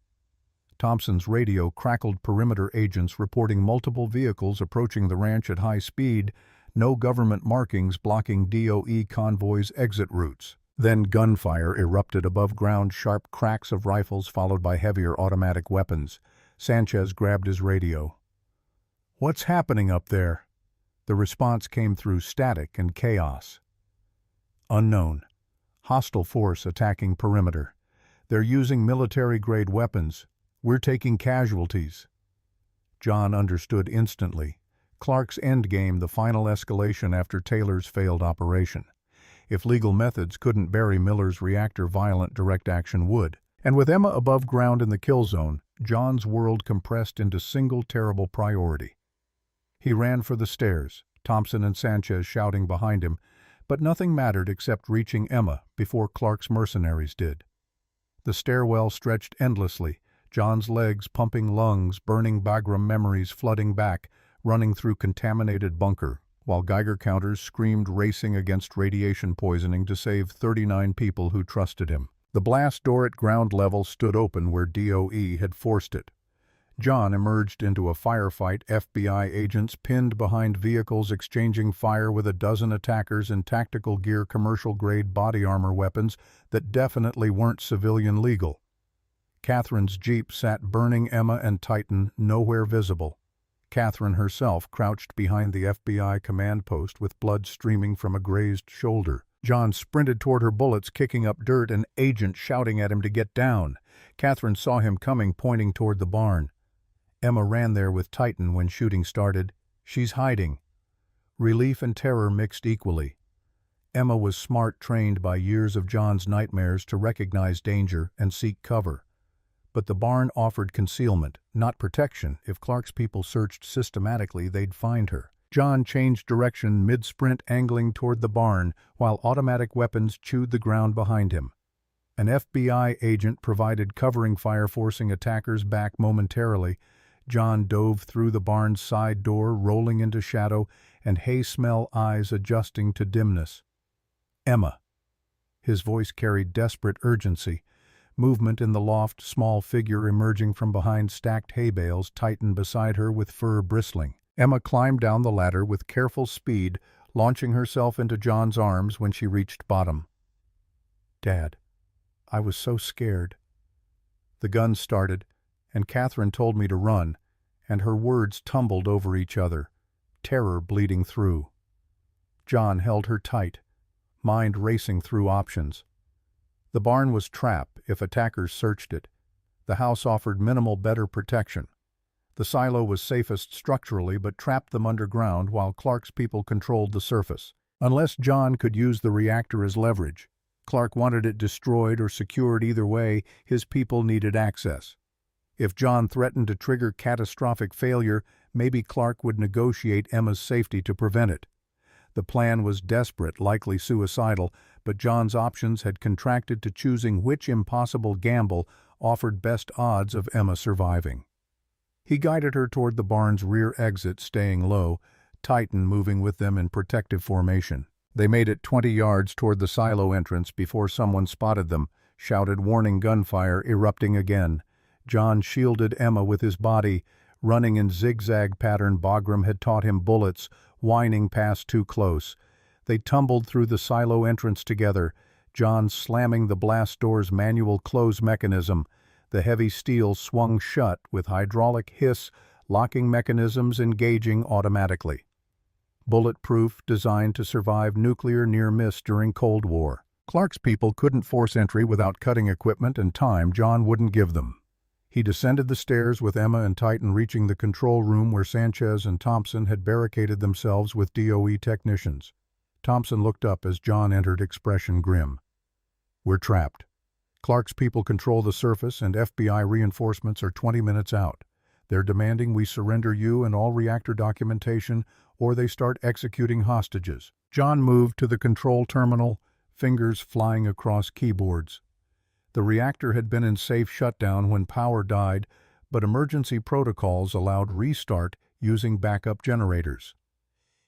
Thompson's radio crackled, perimeter agents reporting multiple vehicles approaching the ranch at high speed, no government markings blocking DOE convoys' exit routes. Then gunfire erupted above ground, sharp cracks of rifles followed by heavier automatic weapons. Sanchez grabbed his radio. "What's happening up there?" The response came through static and chaos. "Unknown. Hostile force attacking perimeter. They're using military-grade weapons. We're taking casualties." John understood instantly. Clark's endgame, the final escalation after Taylor's failed operation. If legal methods couldn't bury Miller's reactor, violent direct action would. And with Emma above ground in the kill zone, John's world compressed into single terrible priority. He ran for the stairs, Thompson and Sanchez shouting behind him, but nothing mattered except reaching Emma before Clark's mercenaries did. The stairwell stretched endlessly, John's legs pumping lungs, burning Bagram memories flooding back, running through contaminated bunker, while Geiger counters screamed, racing against radiation poisoning to save 39 people who trusted him. The blast door at ground level stood open where DOE had forced it. John emerged into a firefight, FBI agents pinned behind vehicles exchanging fire with a dozen attackers in tactical gear, commercial-grade body armor weapons that definitely weren't civilian legal. Catherine's Jeep sat burning Emma and Titan, nowhere visible. Catherine herself crouched behind the FBI command post with blood streaming from a grazed shoulder. John sprinted toward her, bullets kicking up dirt, an agent shouting at him to get down. Catherine saw him coming, pointing toward the barn. Emma ran there with Titan when shooting started. She's hiding. Relief and terror mixed equally. Emma was smart, trained by years of John's nightmares to recognize danger and seek cover. But the barn offered concealment, not protection. If Clark's people searched systematically, they'd find her. John changed direction mid-sprint, angling toward the barn, while automatic weapons chewed the ground behind him. An FBI agent provided covering fire, forcing attackers back momentarily. John dove through the barn's side door, rolling into shadow, and hay smell eyes adjusting to dimness. Emma. His voice carried desperate urgency. Movement in the loft, small figure emerging from behind stacked hay bales tightened beside her with fur bristling. Emma climbed down the ladder with careful speed, launching herself into John's arms when she reached bottom. "Dad, I was so scared." The gun started, and Catherine told me to run, and her words tumbled over each other, terror bleeding through. John held her tight, mind racing through options. The barn was trap if attackers searched it. The house offered minimal better protection. The silo was safest structurally but trapped them underground while Clark's people controlled the surface. Unless John could use the reactor as leverage, Clark wanted it destroyed or secured either way, his people needed access. If John threatened to trigger catastrophic failure, maybe Clark would negotiate Emma's safety to prevent it. The plan was desperate, likely suicidal, but John's options had contracted to choosing which impossible gamble offered best odds of Emma surviving. He guided her toward the barn's rear exit, staying low, Titan moving with them in protective formation. They made it 20 yards toward the silo entrance before someone spotted them, shouted warning gunfire erupting again. John shielded Emma with his body, running in zigzag pattern Bagram had taught him bullets, whining past too close. They tumbled through the silo entrance together, John slamming the blast door's manual close mechanism. The heavy steel swung shut with hydraulic hiss, locking mechanisms engaging automatically. Bulletproof, designed to survive nuclear near-miss during Cold War. Clark's people couldn't force entry without cutting equipment and time John wouldn't give them. He descended the stairs with Emma and Titan reaching the control room where Sanchez and Thompson had barricaded themselves with DOE technicians. Thompson looked up as John entered, expression grim. "We're trapped. Clark's people control the surface and FBI reinforcements are 20 minutes out. They're demanding we surrender you and all reactor documentation or they start executing hostages." John moved to the control terminal, fingers flying across keyboards. The reactor had been in safe shutdown when power died, but emergency protocols allowed restart using backup generators.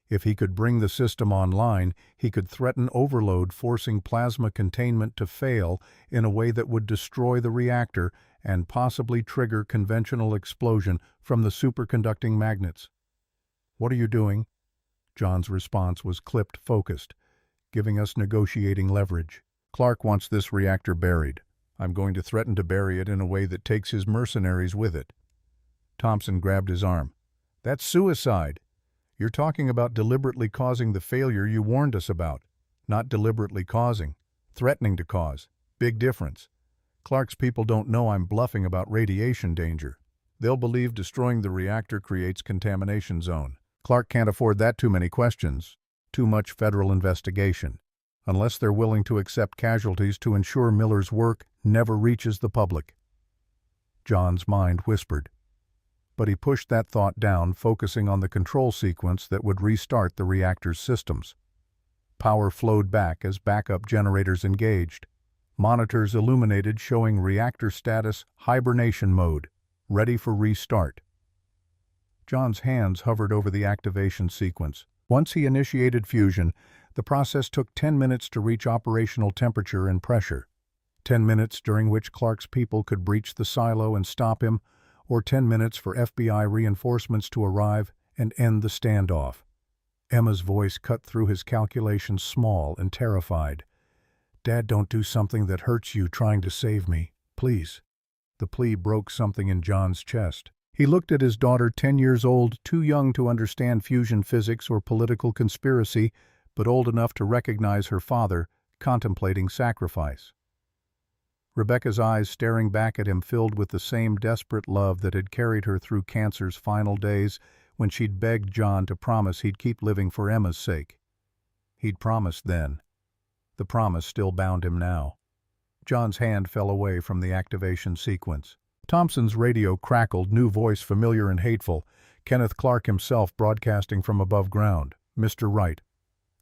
If he could bring the system online, he could threaten overload, forcing plasma containment to fail in a way that would destroy the reactor and possibly trigger conventional explosion from the superconducting magnets. "What are you doing?" John's response was clipped, focused, "Giving us negotiating leverage. Clark wants this reactor buried. I'm going to threaten to bury it in a way that takes his mercenaries with it." Thompson grabbed his arm. "That's suicide. You're talking about deliberately causing the failure you warned us about. Not deliberately causing, threatening to cause. Big difference. Clark's people don't know I'm bluffing about radiation danger. They'll believe destroying the reactor creates contamination zone. Clark can't afford that too many questions. Too much federal investigation. Unless they're willing to accept casualties to ensure Miller's work never reaches the public." John's mind whispered. But he pushed that thought down, focusing on the control sequence that would restart the reactor's systems. Power flowed back as backup generators engaged. Monitors illuminated, showing reactor status hibernation mode, ready for restart. John's hands hovered over the activation sequence. Once he initiated fusion, the process took 10 minutes to reach operational temperature and pressure. 10 minutes during which Clark's people could breach the silo and stop him, or 10 minutes for FBI reinforcements to arrive and end the standoff. Emma's voice cut through his calculations, small and terrified. "Dad, don't do something that hurts you trying to save me, please." The plea broke something in John's chest. He looked at his daughter, 10 years old, too young to understand fusion physics or political conspiracy, but old enough to recognize her father, contemplating sacrifice. Rebecca's eyes staring back at him filled with the same desperate love that had carried her through cancer's final days when she'd begged John to promise he'd keep living for Emma's sake. He'd promised then. The promise still bound him now. John's hand fell away from the activation sequence. Thompson's radio crackled, new voice familiar and hateful, Kenneth Clark himself broadcasting from above ground. "Mr. Wright,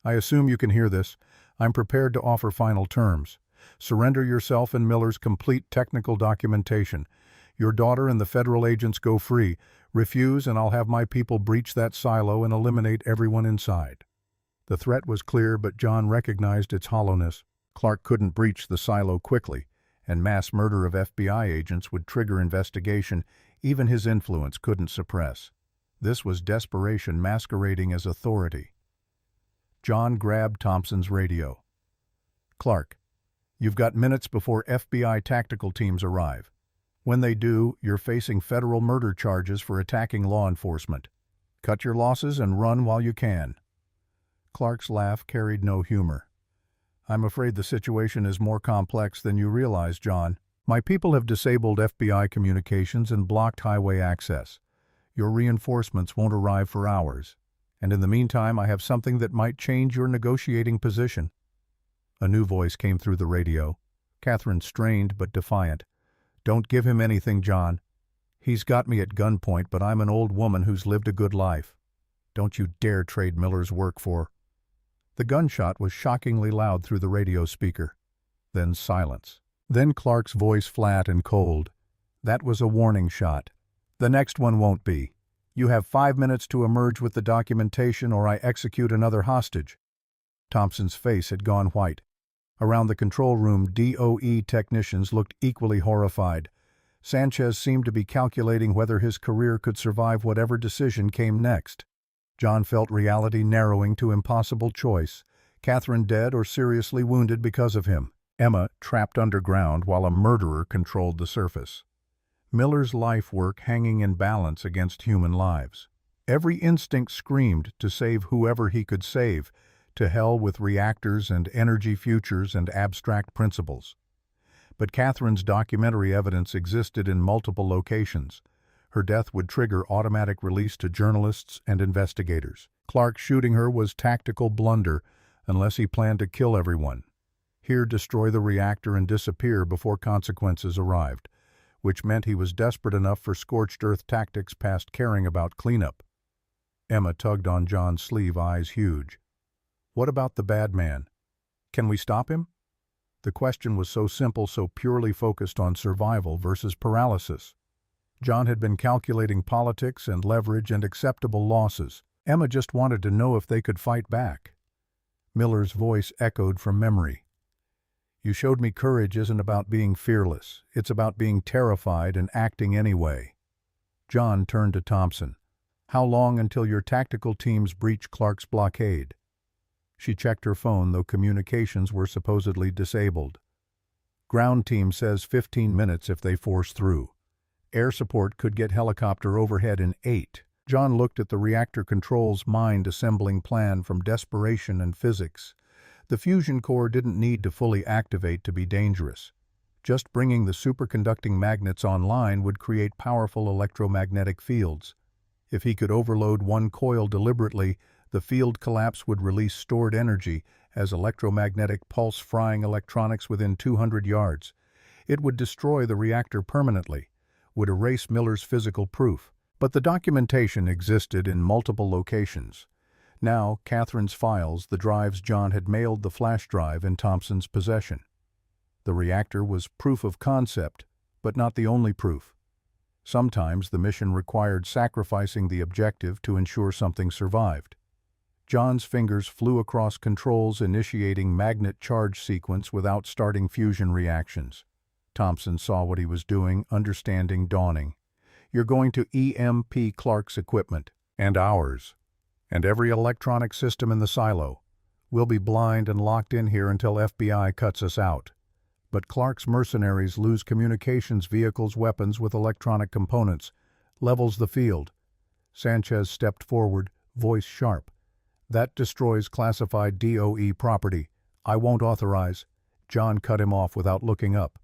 I assume you can hear this. I'm prepared to offer final terms. Surrender yourself and Miller's complete technical documentation. Your daughter and the federal agents go free. Refuse and I'll have my people breach that silo and eliminate everyone inside." The threat was clear, but John recognized its hollowness. Clark couldn't breach the silo quickly, and mass murder of FBI agents would trigger investigation even his influence couldn't suppress. This was desperation masquerading as authority. John grabbed Thompson's radio. "Clark, you've got minutes before FBI tactical teams arrive. When they do, you're facing federal murder charges for attacking law enforcement. Cut your losses and run while you can." Clark's laugh carried no humor. "I'm afraid the situation is more complex than you realize, John. My people have disabled FBI communications and blocked highway access. Your reinforcements won't arrive for hours. And in the meantime, I have something that might change your negotiating position." A new voice came through the radio. Catherine strained but defiant. "Don't give him anything, John. He's got me at gunpoint, but I'm an old woman who's lived a good life. Don't you dare trade Miller's work for—" The gunshot was shockingly loud through the radio speaker. Then silence. Then Clark's voice flat and cold. "That was a warning shot. The next one won't be. You have 5 minutes to emerge with the documentation or I execute another hostage." Thompson's face had gone white. Around the control room, DOE technicians looked equally horrified. Sanchez seemed to be calculating whether his career could survive whatever decision came next. John felt reality narrowing to impossible choice. Catherine dead or seriously wounded because of him. Emma trapped underground while a murderer controlled the surface. Miller's life work hanging in balance against human lives. Every instinct screamed to save whoever he could save, to hell with reactors and energy futures and abstract principles. But Catherine's documentary evidence existed in multiple locations. Her death would trigger automatic release to journalists and investigators. Clark shooting her was tactical blunder, unless he planned to kill everyone. Here destroy the reactor and disappear before consequences arrived, which meant he was desperate enough for scorched earth tactics past caring about cleanup. Emma tugged on John's sleeve, eyes huge. "What about the bad man? Can we stop him?" The question was so simple, so purely focused on survival versus paralysis. John had been calculating politics and leverage and acceptable losses. Emma just wanted to know if they could fight back. Miller's voice echoed from memory. "You showed me courage isn't about being fearless. It's about being terrified and acting anyway." John turned to Thompson. "How long until your tactical teams breach Clark's blockade?" She checked her phone, though communications were supposedly disabled. "Ground team says 15 minutes if they force through. Air support could get helicopter overhead in 8. John looked at the reactor control's mind-assembling plan from desperation and physics. The fusion core didn't need to fully activate to be dangerous. Just bringing the superconducting magnets online would create powerful electromagnetic fields. If he could overload one coil deliberately, the field collapse would release stored energy as electromagnetic pulse frying electronics within 200 yards. It would destroy the reactor permanently, would erase Miller's physical proof. But the documentation existed in multiple locations. Now, Catherine's files, the drives John had mailed the flash drive in Thompson's possession. The reactor was proof of concept, but not the only proof. Sometimes the mission required sacrificing the objective to ensure something survived. John's fingers flew across controls, initiating magnet charge sequence without starting fusion reactions. Thompson saw what he was doing, understanding dawning. "You're going to EMP Clark's equipment, and ours, and every electronic system in the silo. We'll be blind and locked in here until FBI cuts us out. But Clark's mercenaries lose communications vehicles, weapons with electronic components, levels the field." Sanchez stepped forward, voice sharp. "That destroys classified DOE property. I won't authorize." John cut him off without looking up.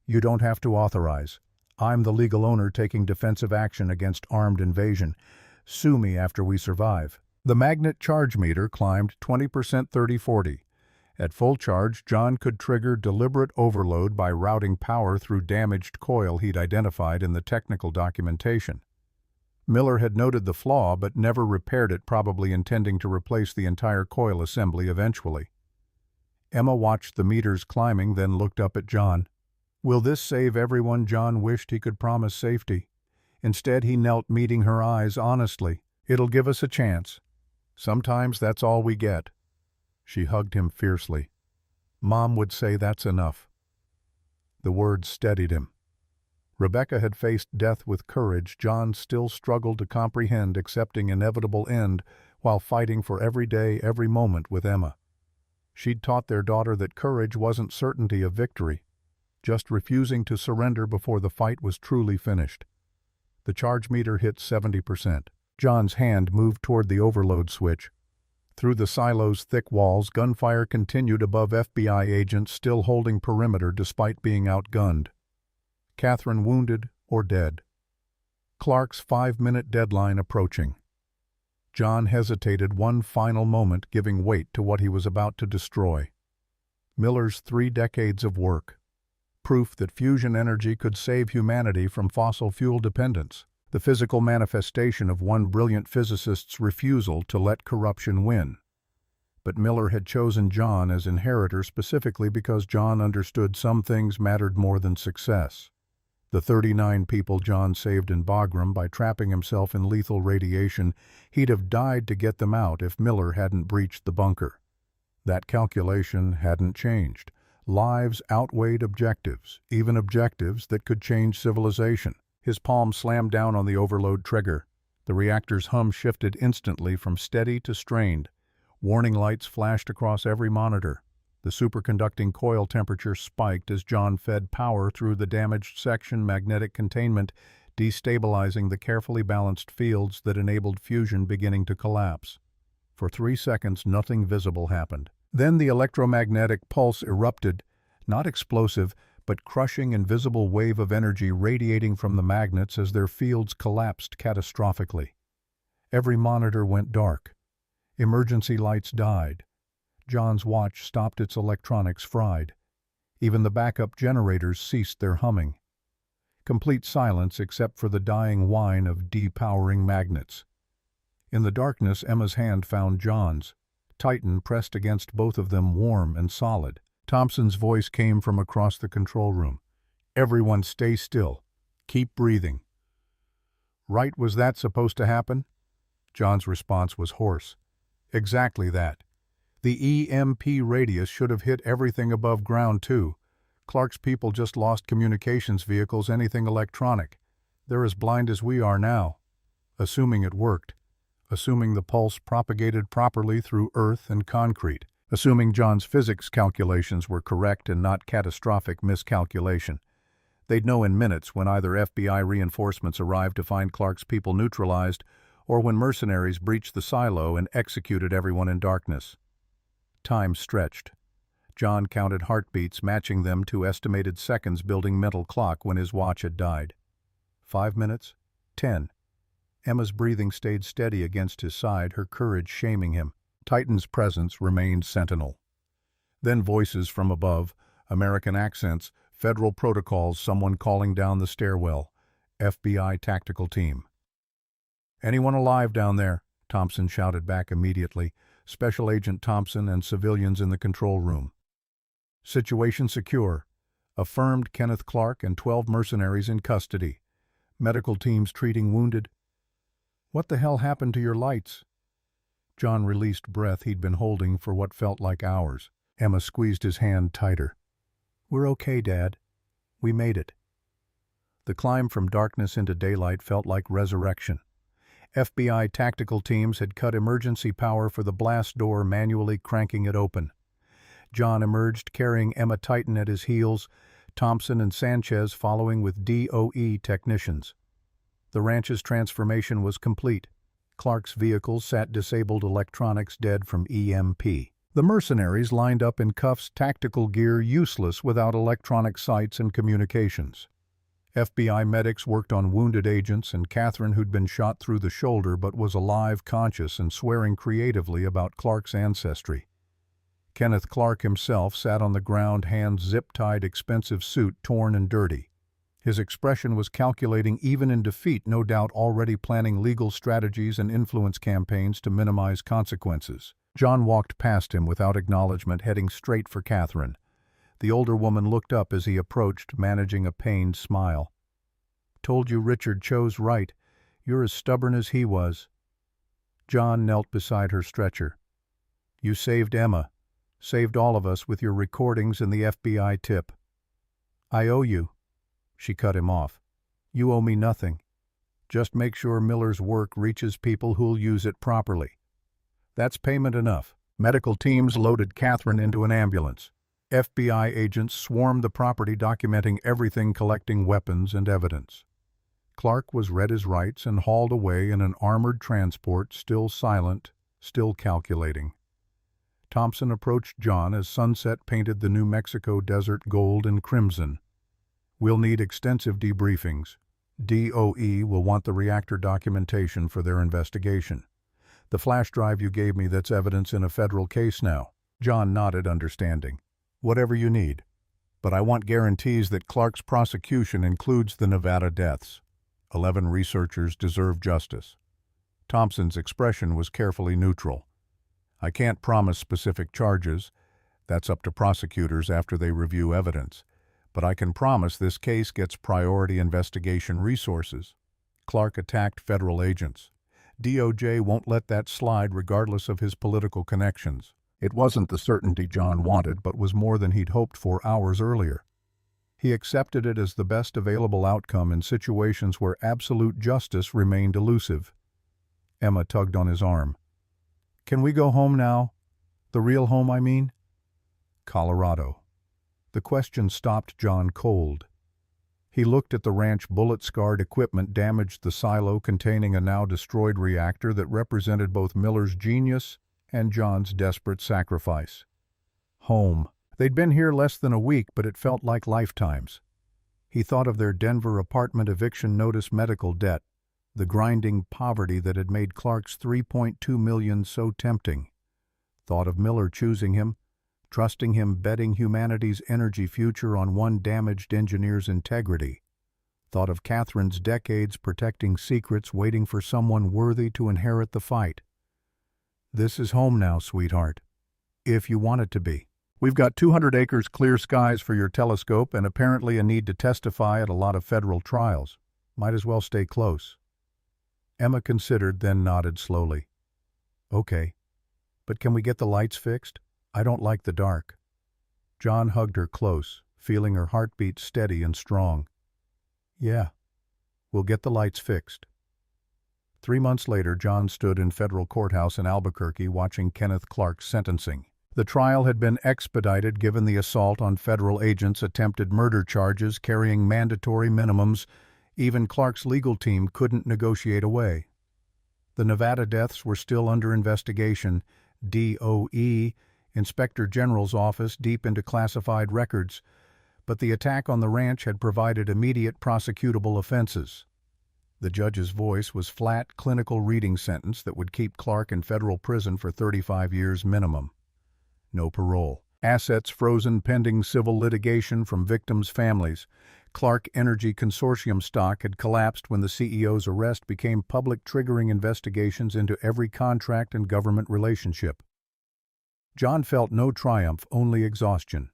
"You don't have to authorize. I'm the legal owner taking defensive action against armed invasion. Sue me after we survive." The magnet charge meter climbed 20%, 30-40. At full charge, John could trigger deliberate overload by routing power through damaged coil he'd identified in the technical documentation. Miller had noted the flaw but never repaired it, probably intending to replace the entire coil assembly eventually. Emma watched the meters climbing, then looked up at John. "Will this save everyone?" John wished he could promise safety. Instead, he knelt, meeting her eyes honestly. "It'll give us a chance. Sometimes that's all we get." She hugged him fiercely. Mom would say that's enough. The words steadied him. Rebecca had faced death with courage. John still struggled to comprehend accepting inevitable end while fighting for every day, every moment with Emma. She'd taught their daughter that courage wasn't certainty of victory, just refusing to surrender before the fight was truly finished. The charge meter hit 70%. John's hand moved toward the overload switch. Through the silo's thick walls, gunfire continued above FBI agents still holding perimeter despite being outgunned. Catherine wounded or dead. Clark's 5-minute deadline approaching. John hesitated one final moment, giving weight to what he was about to destroy. Miller's 3 decades of work. Proof that fusion energy could save humanity from fossil fuel dependence. The physical manifestation of one brilliant physicist's refusal to let corruption win. But Miller had chosen John as inheritor specifically because John understood some things mattered more than success. The 39 people John saved in Bagram by trapping himself in lethal radiation, he'd have died to get them out if Miller hadn't breached the bunker. That calculation hadn't changed. Lives outweighed objectives, even objectives that could change civilization. His palm slammed down on the overload trigger. The reactor's hum shifted instantly from steady to strained. Warning lights flashed across every monitor. The superconducting coil temperature spiked as John fed power through the damaged section magnetic containment, destabilizing the carefully balanced fields that enabled fusion beginning to collapse. For 3 seconds, nothing visible happened. Then the electromagnetic pulse erupted, not explosive, but crushing invisible wave of energy radiating from the magnets as their fields collapsed catastrophically. Every monitor went dark. Emergency lights died. John's watch stopped its electronics fried. Even the backup generators ceased their humming. Complete silence except for the dying whine of depowering magnets. In the darkness, Emma's hand found John's. Titan pressed against both of them, warm and solid. Thompson's voice came from across the control room. Everyone stay still. Keep breathing. Right, was that supposed to happen? John's response was hoarse. Exactly that. The EMP radius should have hit everything above ground, too. Clark's people just lost communications vehicles, anything electronic. They're as blind as we are now. Assuming it worked. Assuming the pulse propagated properly through earth and concrete. Assuming John's physics calculations were correct and not catastrophic miscalculation. They'd know in minutes when either FBI reinforcements arrived to find Clark's people neutralized or when mercenaries breached the silo and executed everyone in darkness. Time stretched. John counted heartbeats, matching them to estimated seconds, building mental clock when his watch had died. 5 minutes? 10. Emma's breathing stayed steady against his side, her courage shaming him. Titan's presence remained sentinel. Then voices from above, American accents, federal protocols, someone calling down the stairwell. FBI tactical team. Anyone alive down there? Thompson shouted back immediately. Special Agent Thompson and civilians in the control room. Situation secure. Affirmed. Kenneth Clark and 12 mercenaries in custody. Medical teams treating wounded. What the hell happened to your lights? John released breath he'd been holding for what felt like hours. Emma squeezed his hand tighter. We're okay, Dad. We made it. The climb from darkness into daylight felt like resurrection. FBI tactical teams had cut emergency power for the blast door, manually cranking it open. John emerged carrying Emma Titan at his heels, Thompson and Sanchez following with DOE technicians. The ranch's transformation was complete. Clark's vehicles sat disabled, electronics dead from EMP. The mercenaries lined up in cuffs, tactical gear useless without electronic sights and communications. FBI medics worked on wounded agents, and Catherine, who'd been shot through the shoulder but was alive, conscious, and swearing creatively about Clark's ancestry. Kenneth Clark himself sat on the ground, hands zip-tied, expensive suit torn and dirty. His expression was calculating, even in defeat, no doubt already planning legal strategies and influence campaigns to minimize consequences. John walked past him without acknowledgement, heading straight for Catherine. The older woman looked up as he approached, managing a pained smile. Told you Richard chose right. You're as stubborn as he was. John knelt beside her stretcher. You saved Emma. Saved all of us with your recordings and the FBI tip. I owe you. She cut him off. You owe me nothing. Just make sure Miller's work reaches people who'll use it properly. That's payment enough. Medical teams loaded Catherine into an ambulance. FBI agents swarmed the property documenting everything, collecting weapons and evidence. Clark was read his rights and hauled away in an armored transport, still silent, still calculating. Thompson approached John as sunset painted the New Mexico desert gold and crimson. We'll need extensive debriefings. DOE will want the reactor documentation for their investigation. The flash drive you gave me, that's evidence in a federal case now. John nodded, understanding. Whatever you need. But I want guarantees that Clark's prosecution includes the Nevada deaths. 11 researchers deserve justice. Thompson's expression was carefully neutral. I can't promise specific charges. That's up to prosecutors after they review evidence. But I can promise this case gets priority investigation resources. Clark attacked federal agents. DOJ won't let that slide regardless of his political connections. It wasn't the certainty John wanted, but was more than he'd hoped for hours earlier. He accepted it as the best available outcome in situations where absolute justice remained elusive. Emma tugged on his arm. Can we go home now? The real home, I mean? Colorado. The question stopped John cold. He looked at the ranch. Bullet-scarred equipment damaged the silo containing a now-destroyed reactor that represented both Miller's genius and John's desperate sacrifice. Home. They'd been here less than a week, but it felt like lifetimes. He thought of their Denver apartment eviction notice, medical debt, the grinding poverty that had made Clark's $3.2 million so tempting. Thought of Miller choosing him, trusting him, betting humanity's energy future on one damaged engineer's integrity. Thought of Catherine's decades protecting secrets, waiting for someone worthy to inherit the fight. This is home now, sweetheart. If you want it to be. We've got 200 acres, clear skies for your telescope, and apparently a need to testify at a lot of federal trials. Might as well stay close. Emma considered, then nodded slowly. Okay. But can we get the lights fixed? I don't like the dark. John hugged her close, feeling her heartbeat steady and strong. Yeah. We'll get the lights fixed. 3 months later, John stood in federal courthouse in Albuquerque watching Kenneth Clark's sentencing. The trial had been expedited given the assault on federal agents, attempted murder charges carrying mandatory minimums. Even Clark's legal team couldn't negotiate away. The Nevada deaths were still under investigation. DOE, Inspector General's office, deep into classified records. But the attack on the ranch had provided immediate prosecutable offenses. The judge's voice was flat, clinical reading sentence that would keep Clark in federal prison for 35 years minimum. No parole. Assets frozen pending civil litigation from victims' families. Clark Energy Consortium stock had collapsed when the CEO's arrest became public, triggering investigations into every contract and government relationship. John felt no triumph, only exhaustion.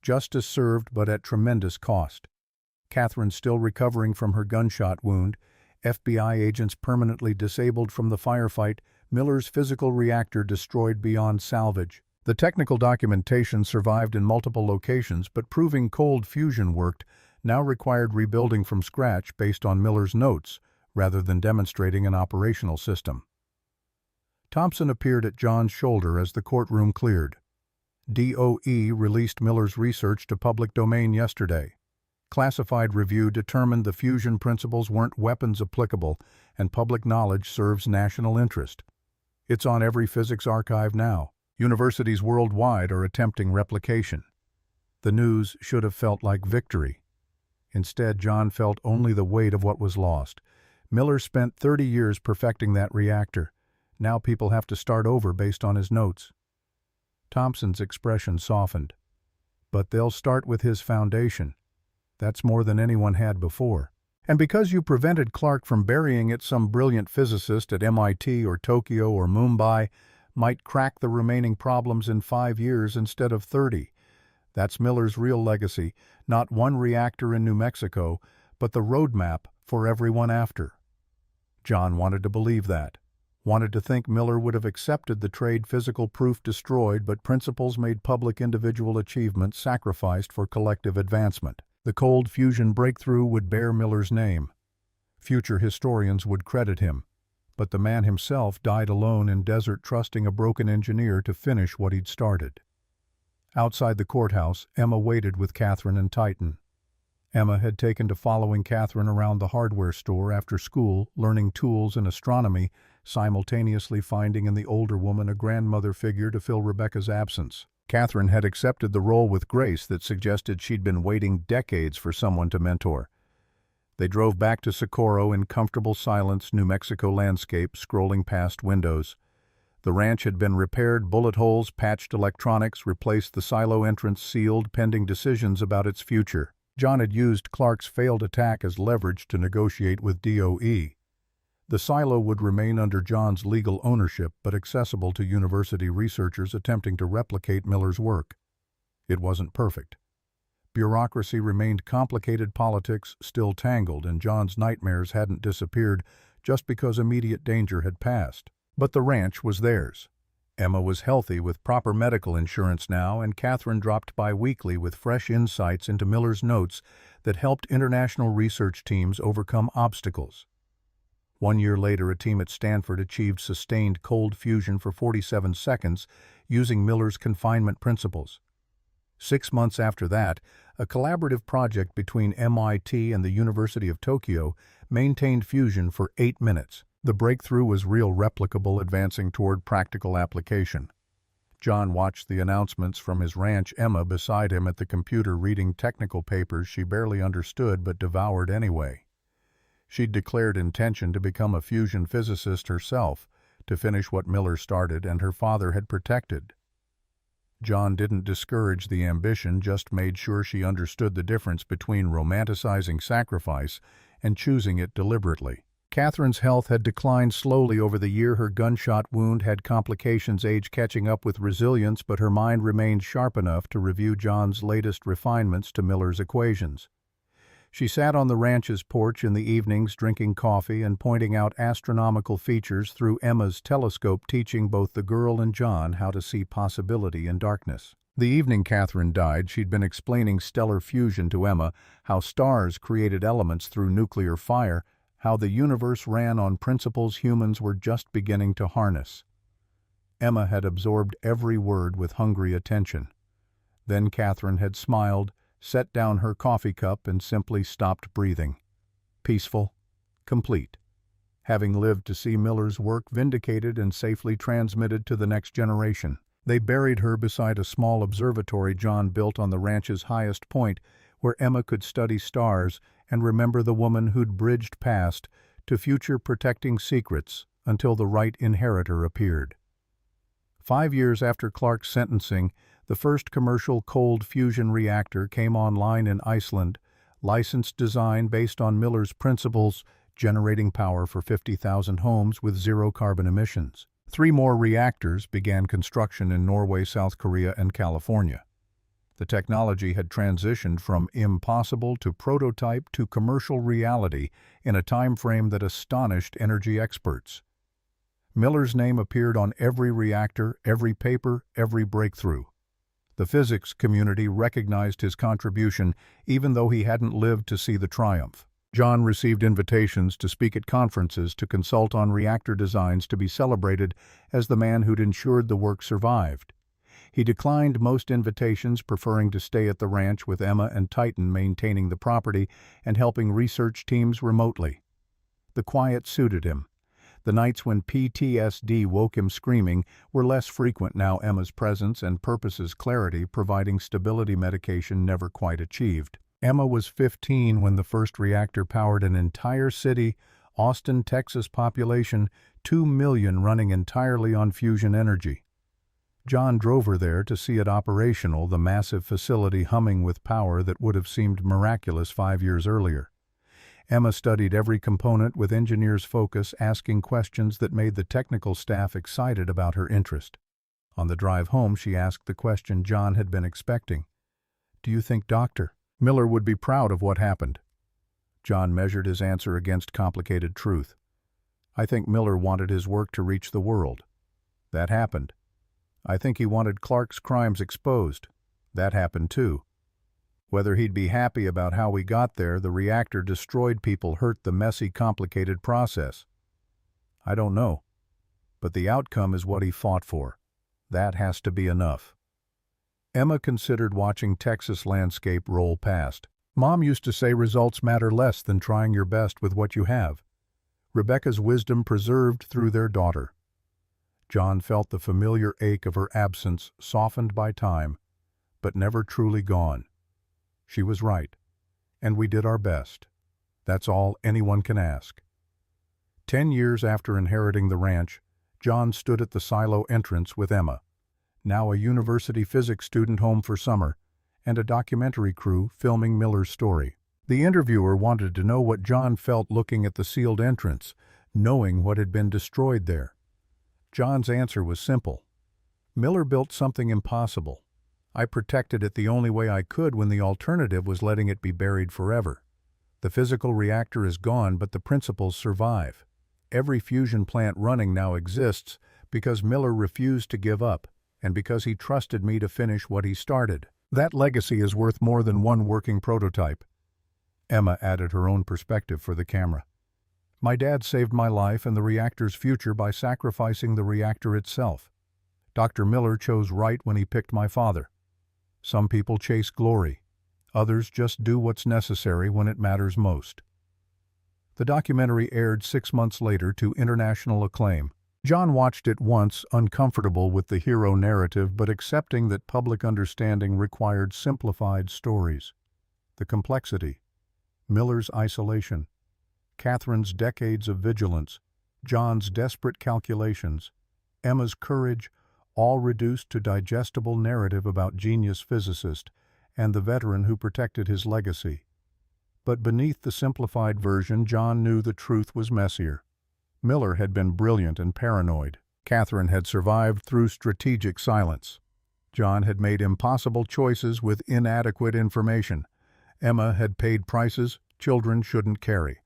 Justice served, but at tremendous cost. Catherine still recovering from her gunshot wound, FBI agents permanently disabled from the firefight, Miller's physical reactor destroyed beyond salvage. The technical documentation survived in multiple locations, but proving cold fusion worked now required rebuilding from scratch based on Miller's notes, rather than demonstrating an operational system. Thompson appeared at John's shoulder as the courtroom cleared. DOE released Miller's research to public domain yesterday. Classified review determined the fusion principles weren't weapons applicable, and public knowledge serves national interest. It's on every physics archive now. Universities worldwide are attempting replication. The news should have felt like victory. Instead, John felt only the weight of what was lost. Miller spent 30 years perfecting that reactor. Now people have to start over based on his notes. Thompson's expression softened. But they'll start with his foundation. That's more than anyone had before. And because you prevented Clark from burying it, some brilliant physicist at MIT or Tokyo or Mumbai might crack the remaining problems in 5 years instead of 30. That's Miller's real legacy, not one reactor in New Mexico, but the roadmap for everyone after. John wanted to believe that. Wanted to think Miller would have accepted the trade, physical proof destroyed, but principles made public, individual achievements sacrificed for collective advancement. The cold fusion breakthrough would bear Miller's name. Future historians would credit him, but the man himself died alone in desert, trusting a broken engineer to finish what he'd started. Outside the courthouse, Emma waited with Catherine and Titan. Emma had taken to following Catherine around the hardware store after school, learning tools and astronomy, simultaneously finding in the older woman a grandmother figure to fill Rebecca's absence. Catherine had accepted the role with grace that suggested she'd been waiting decades for someone to mentor. They drove back to Socorro in comfortable silence, New Mexico landscape scrolling past windows. The ranch had been repaired, bullet holes, patched electronics, replaced, the silo entrance sealed, pending decisions about its future. John had used Clark's failed attack as leverage to negotiate with DOE. The silo would remain under John's legal ownership, but accessible to university researchers attempting to replicate Miller's work. It wasn't perfect. Bureaucracy remained complicated, politics still tangled, and John's nightmares hadn't disappeared just because immediate danger had passed. But the ranch was theirs. Emma was healthy with proper medical insurance now, and Catherine dropped by weekly with fresh insights into Miller's notes that helped international research teams overcome obstacles. 1 year later, a team at Stanford achieved sustained cold fusion for 47 seconds using Miller's confinement principles. 6 months after that, a collaborative project between MIT and the University of Tokyo maintained fusion for 8 minutes. The breakthrough was real, replicable, advancing toward practical application. John watched the announcements from his ranch, Emma beside him at the computer reading technical papers she barely understood but devoured anyway. She'd declared intention to become a fusion physicist herself, to finish what Miller started and her father had protected. John didn't discourage the ambition, just made sure she understood the difference between romanticizing sacrifice and choosing it deliberately. Catherine's health had declined slowly over the year. Her gunshot wound had complications, age catching up with resilience, but her mind remained sharp enough to review John's latest refinements to Miller's equations. She sat on the ranch's porch in the evenings, drinking coffee and pointing out astronomical features through Emma's telescope, teaching both the girl and John how to see possibility in darkness. The evening Catherine died, she'd been explaining stellar fusion to Emma, how stars created elements through nuclear fire, how the universe ran on principles humans were just beginning to harness. Emma had absorbed every word with hungry attention. Then Catherine had smiled, set down her coffee cup, and simply stopped breathing. Peaceful, complete, having lived to see Miller's work vindicated and safely transmitted to the next generation. They buried her beside a small observatory John built on the ranch's highest point, where Emma could study stars and remember the woman who'd bridged past to future, protecting secrets until the right inheritor appeared. 5 years after Clark's sentencing, the first commercial cold fusion reactor came online in Iceland, licensed design based on Miller's principles, generating power for 50,000 homes with zero carbon emissions. 3 more reactors began construction in Norway, South Korea, and California. The technology had transitioned from impossible to prototype to commercial reality in a time frame that astonished energy experts. Miller's name appeared on every reactor, every paper, every breakthrough. The physics community recognized his contribution, even though he hadn't lived to see the triumph. John received invitations to speak at conferences, to consult on reactor designs, to be celebrated as the man who'd ensured the work survived. He declined most invitations, preferring to stay at the ranch with Emma and Titan, maintaining the property and helping research teams remotely. The quiet suited him. The nights when PTSD woke him screaming were less frequent now, Emma's presence and purpose's clarity providing stability medication never quite achieved. Emma was 15 when the first reactor powered an entire city, Austin, Texas population, 2 million, running entirely on fusion energy. John drove her there to see it operational, the massive facility humming with power that would have seemed miraculous 5 years earlier. Emma studied every component with engineer's focus, asking questions that made the technical staff excited about her interest. On the drive home, she asked the question John had been expecting. "Do you think Dr. Miller would be proud of what happened?" John measured his answer against complicated truth. I think Miller wanted his work to reach the world. That happened. I think he wanted Clark's crimes exposed. That happened too. Whether he'd be happy about how we got there, the reactor destroyed people, hurt the messy, complicated process. I don't know. But the outcome is what he fought for. That has to be enough. Emma considered watching Texas landscape roll past. Mom used to say results matter less than trying your best with what you have. Rebecca's wisdom preserved through their daughter. John felt the familiar ache of her absence, softened by time, but never truly gone. She was right, and we did our best. That's all anyone can ask. 10 years after inheriting the ranch, John stood at the silo entrance with Emma, now a university physics student home for summer, and a documentary crew filming Miller's story. The interviewer wanted to know what John felt looking at the sealed entrance, knowing what had been destroyed there. John's answer was simple. Miller built something impossible. I protected it the only way I could when the alternative was letting it be buried forever. The physical reactor is gone, but the principles survive. Every fusion plant running now exists because Miller refused to give up, and because he trusted me to finish what he started. That legacy is worth more than one working prototype. Emma added her own perspective for the camera. My dad saved my life and the reactor's future by sacrificing the reactor itself. Dr. Miller chose right when he picked my father. Some people chase glory. Others just do what's necessary when it matters most. The documentary aired 6 months later to international acclaim. John watched it once, uncomfortable with the hero narrative, but accepting that public understanding required simplified stories. The complexity, Miller's isolation, Catherine's decades of vigilance, John's desperate calculations, Emma's courage, all reduced to digestible narrative about genius physicist and the veteran who protected his legacy. But beneath the simplified version, John knew the truth was messier. Miller had been brilliant and paranoid. Catherine had survived through strategic silence. John had made impossible choices with inadequate information. Emma had paid prices children shouldn't carry.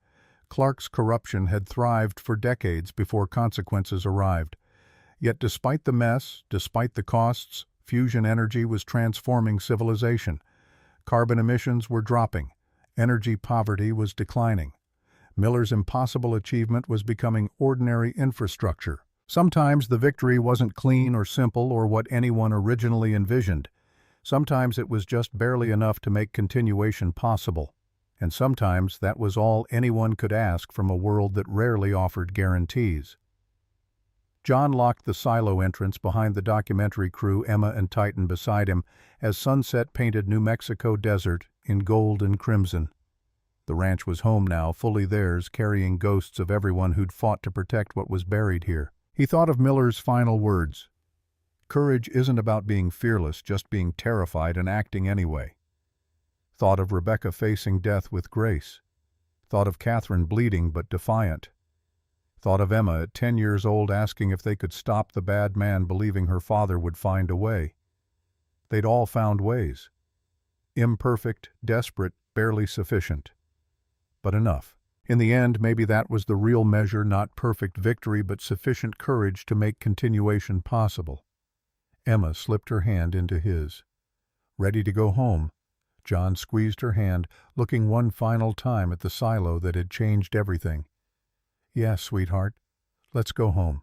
Clark's corruption had thrived for decades before consequences arrived. Yet despite the mess, despite the costs, fusion energy was transforming civilization. Carbon emissions were dropping. Energy poverty was declining. Miller's impossible achievement was becoming ordinary infrastructure. Sometimes the victory wasn't clean or simple or what anyone originally envisioned. Sometimes it was just barely enough to make continuation possible. And sometimes that was all anyone could ask from a world that rarely offered guarantees. John locked the silo entrance behind the documentary crew, Emma and Titan beside him, as sunset painted New Mexico desert in gold and crimson. The ranch was home now, fully theirs, carrying ghosts of everyone who'd fought to protect what was buried here. He thought of Miller's final words. Courage isn't about being fearless, just being terrified and acting anyway. Thought of Rebecca facing death with grace. Thought of Catherine bleeding but defiant. Thought of Emma at 10 years old asking if they could stop the bad man, believing her father would find a way. They'd all found ways. Imperfect, desperate, barely sufficient. But enough. In the end, maybe that was the real measure, not perfect victory, but sufficient courage to make continuation possible. Emma slipped her hand into his. Ready to go home, John squeezed her hand, looking one final time at the silo that had changed everything. Yes, sweetheart, let's go home.